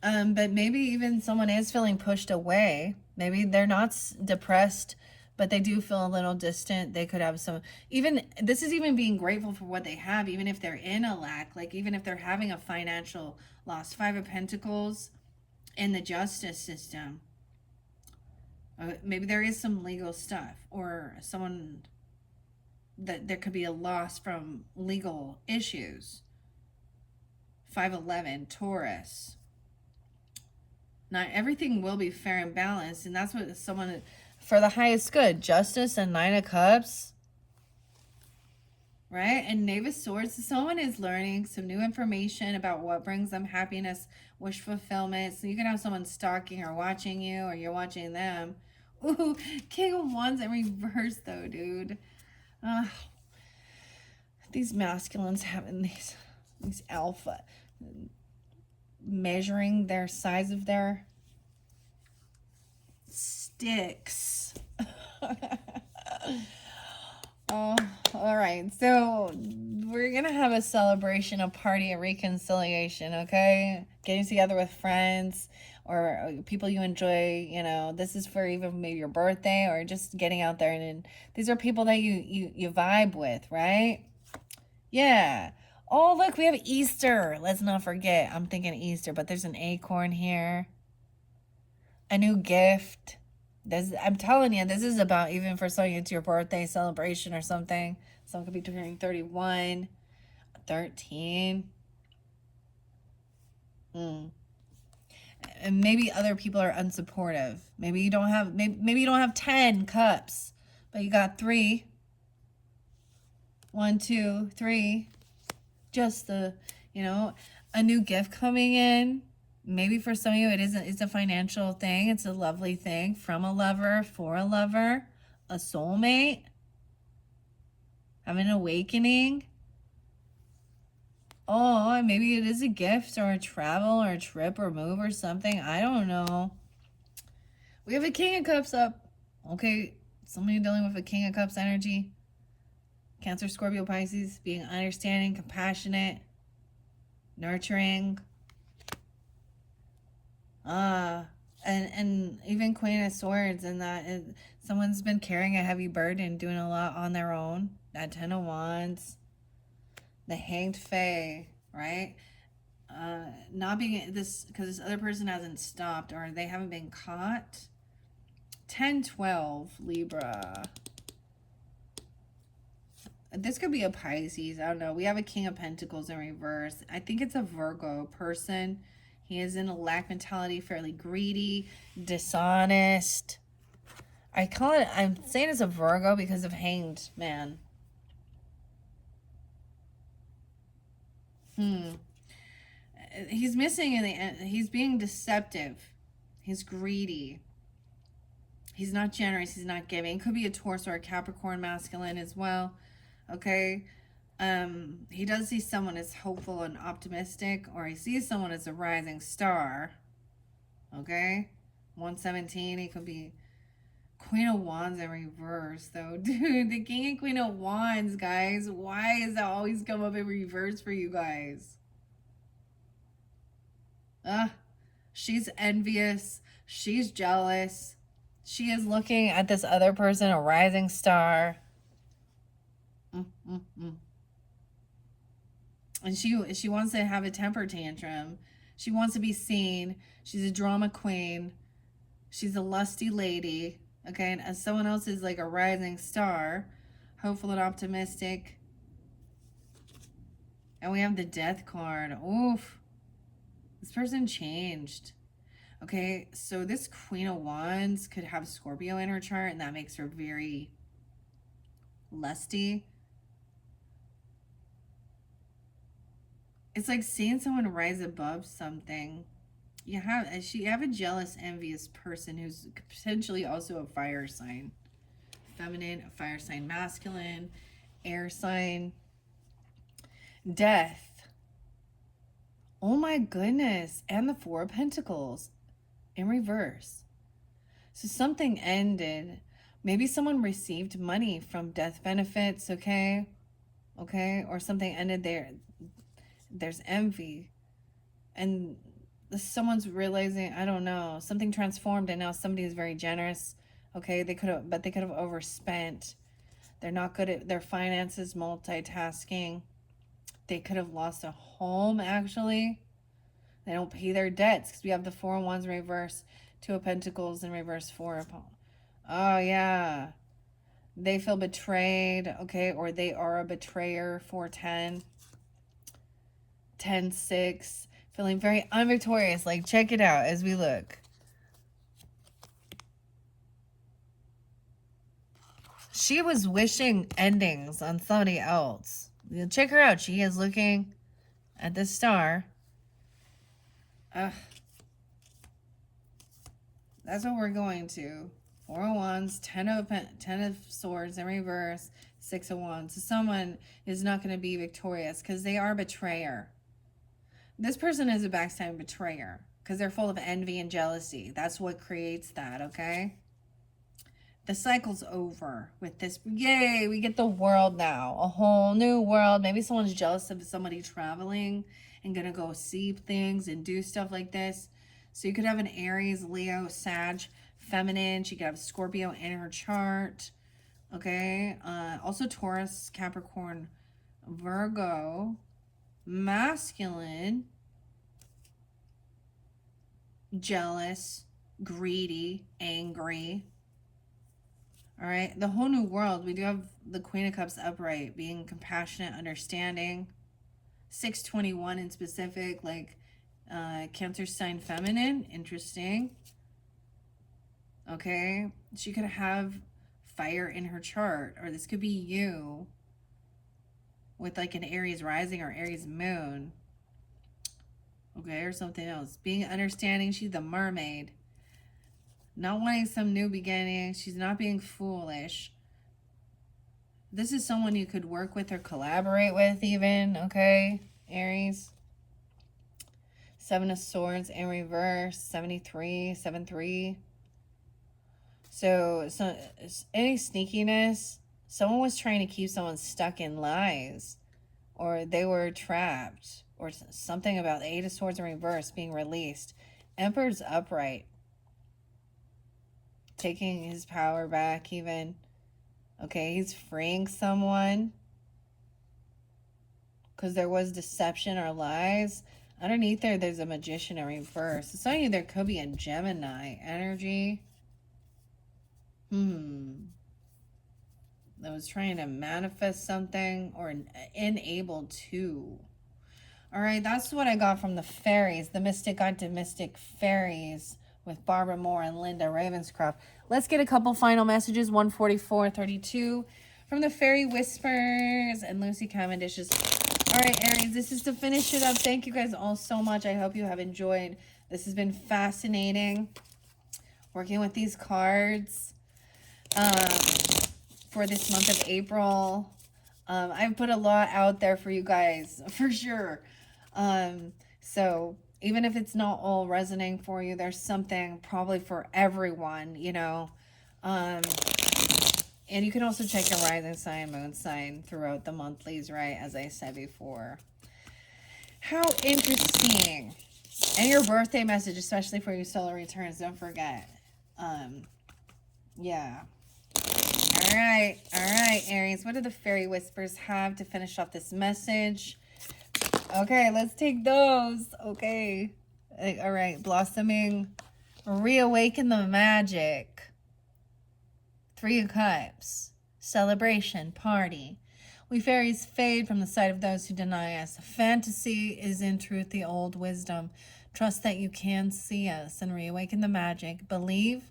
but maybe even someone is feeling pushed away. Maybe they're not depressed, but they do feel a little distant. They could have this is even being grateful for what they have, even if they're in a lack, like even if they're having a financial loss. 5 of Pentacles in the justice system. Maybe there is some legal stuff, or someone that there could be a loss from legal issues. 511, Taurus. Not everything will be fair and balanced, and that's what someone, for the highest good, Justice and 9 of Cups, right? And Knave of Swords, someone is learning some new information about what brings them happiness, wish fulfillment. So you can have someone stalking or watching you, or you're watching them. Ooh, King of Wands in reverse, though, dude. These masculines having these alpha, measuring their size of their sticks. Oh, all right. So we're going to have a celebration, a party, a reconciliation, okay? Getting together with friends or people you enjoy, you know. This is for even maybe your birthday, or just getting out there. And these are people that you vibe with, right? Yeah. Oh, look, we have Easter. Let's not forget. I'm thinking Easter, but there's an acorn here. A new gift. I'm telling you, this is about, even for some, it's your birthday celebration or something. Someone could be turning 31, 13. And maybe other people are unsupportive. Maybe you don't have 10 cups, but you got 3. 1, 2, 3. Just a new gift coming in. Maybe for some of you it's a financial thing. It's a lovely thing from a lover, for a lover, a soulmate, having an awakening. Oh, maybe it is a gift or a travel or a trip or move or something. I don't know. We have a King of Cups up. Okay, somebody dealing with a King of Cups energy. Cancer, Scorpio, Pisces, being understanding, compassionate, nurturing. And even Queen of Swords, and that is, someone's been carrying a heavy burden, doing a lot on their own. That 10 of Wands, the Hanged Fae, right? Not being this, because this other person hasn't stopped, or they haven't been caught. 10, 12, Libra. This could be a Pisces. I don't know. We have a King of Pentacles in reverse. I think it's a Virgo person. He is in a lack mentality, fairly greedy, dishonest. I'm saying it's a Virgo because of Hanged Man. He's missing in the end. He's being deceptive. He's greedy. He's not generous. He's not giving. Could be a Taurus or a Capricorn masculine as well. Okay. He does see someone as hopeful and optimistic, or he sees someone as a rising star. Okay. 117. He could be Queen of Wands in reverse, though. Dude, the King and Queen of Wands, guys. Why does that always come up in reverse for you guys? She's envious. She's jealous. She is looking at this other person, a rising star. And she wants to have a temper tantrum. She wants to be seen. She's a drama queen. She's a lusty lady. Okay, and as someone else is like a rising star, hopeful and optimistic. And we have the Death card. Oof. This person changed. Okay, so this Queen of Wands could have Scorpio in her chart, and that makes her very lusty. It's like seeing someone rise above something. You have a jealous, envious person who's potentially also a fire sign. Feminine, a fire sign, masculine, air sign. Death. Oh my goodness. And the Four of Pentacles in reverse. So something ended. Maybe someone received money from death benefits, okay? Okay? Or something ended there. There's envy. And someone's realizing, I don't know, something transformed and now somebody is very generous. Okay, they could have overspent. They're not good at their finances, multitasking. They could have lost a home, actually. They don't pay their debts because we have the Four of Wands in reverse, Two of Pentacles in reverse, Four of... Oh, yeah. They feel betrayed, okay, or they are a betrayer, 410. 10-6. Feeling very unvictorious. Like, check it out as we look. She was wishing endings on somebody else. Check her out. She is looking at the star. That's what we're going to. Four of Wands, Ten of Swords in reverse, Six of Wands. So someone is not going to be victorious because they are a betrayer. This person is a backstabbing betrayer because they're full of envy and jealousy. That's what creates that, okay? The cycle's over with this. Yay, we get the world now. A whole new world. Maybe someone's jealous of somebody traveling and going to go see things and do stuff like this. So you could have an Aries, Leo, Sag, feminine. She could have Scorpio in her chart. Okay. Also Taurus, Capricorn, Virgo, masculine, jealous, greedy, angry. All right. The whole new world. We do have the Queen of Cups upright, being compassionate, understanding. 621 in specific, like Cancer sign feminine. Interesting. Okay. She could have fire in her chart, or this could be you with like an Aries rising or Aries moon. Okay, or something else. Being understanding, she's the mermaid. Not wanting some new beginning. She's not being foolish. This is someone you could work with or collaborate with even, okay, Aries. Seven of Swords in reverse, 73, 7-3. So any sneakiness, someone was trying to keep someone stuck in lies, or they were trapped, or something about the Eight of Swords in reverse being released. Emperor's upright, taking his power back even. Okay, he's freeing someone because there was deception or lies. Underneath there's a Magician in reverse. So some of you, there could be a Gemini energy. that was trying to manifest something or unable to. All right, that's what I got from the fairies, the Mystic Guide to Mystic Fairies with Barbara Moore and Linda Ravenscroft. Let's get a couple final messages, 144:32 from the Fairy Whispers and Lucy Cavendish's. All right, Aries, this is to finish it up. Thank you guys all so much. I hope you have enjoyed. This has been fascinating working with these cards for this month of April. I've put a lot out there for you guys, for sure. So even if it's not all resonating for you, there's something probably for everyone, you know. And you can also check your rising sign, moon sign throughout the monthlies, right? As I said before. How interesting. And your birthday message, especially for your solar returns, don't forget. Yeah. All right, Aries. What do the Fairy Whispers have to finish off this message? Okay, let's take those. Okay. All right, blossoming. Reawaken the magic. 3 of Cups. Celebration, party. We fairies fade from the sight of those who deny us. Fantasy is in truth the old wisdom. Trust that you can see us and reawaken the magic. Believe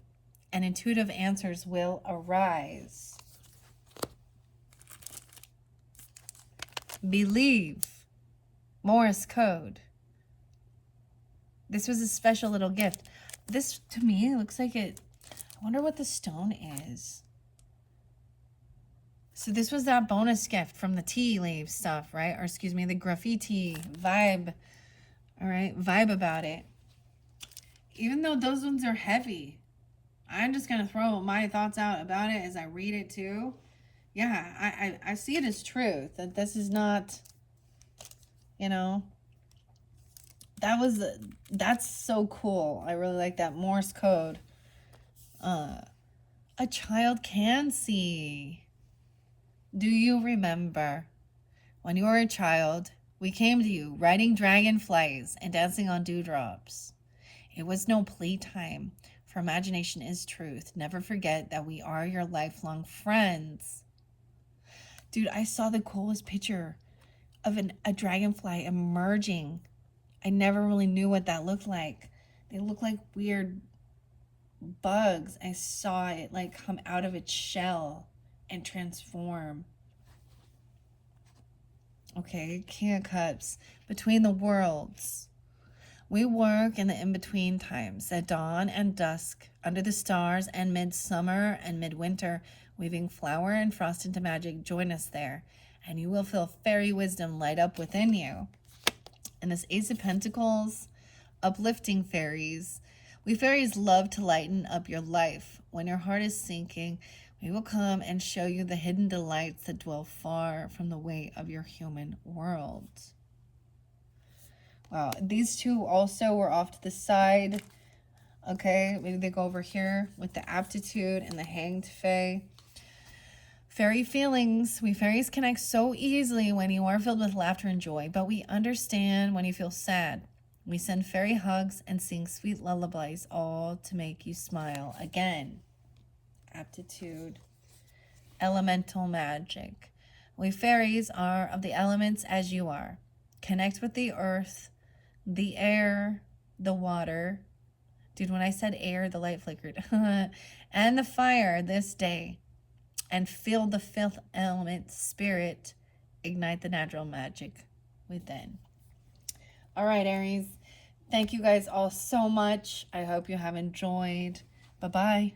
and intuitive answers will arise. Believe. Morse code. This was a special little gift. This, to me, looks like it. I wonder what the stone is. So this was that bonus gift from the tea leaf stuff, right? Or excuse me, the graffiti vibe. All right, vibe about it. Even though those ones are heavy, I'm just going to throw my thoughts out about it as I read it too. Yeah, I see it as truth. That this is not, you know, that's so cool. I really like that Morse code. A child can see. Do you remember when you were a child, we came to you riding dragonflies and dancing on dewdrops? It was no playtime, for imagination is truth. Never forget that we are your lifelong friends. Dude, I saw the coolest picture of a dragonfly emerging. I never really knew what that looked like. They look like weird bugs. I saw it like come out of its shell and transform. Okay, King of Cups. Between the worlds. We work in the in-between times, at dawn and dusk, under the stars and midsummer and midwinter, weaving flower and frost into magic. Join us there, and you will feel fairy wisdom light up within you. And this Ace of Pentacles, uplifting fairies. We fairies love to lighten up your life. When your heart is sinking, we will come and show you the hidden delights that dwell far from the weight of your human world. Wow, these two also were off to the side. Okay, maybe they go over here with the aptitude and the hanged fae. Fairy feelings. We fairies connect so easily when you are filled with laughter and joy, but we understand when you feel sad. We send fairy hugs and sing sweet lullabies, all to make you smile again. Aptitude. Elemental magic. We fairies are of the elements as you are. Connect with the earth, the air, the water. Dude, when I said air, the light flickered. And the fire this day. And feel the fifth element spirit. Ignite the natural magic within. All right, Aries. Thank you guys all so much. I hope you have enjoyed. Bye-bye.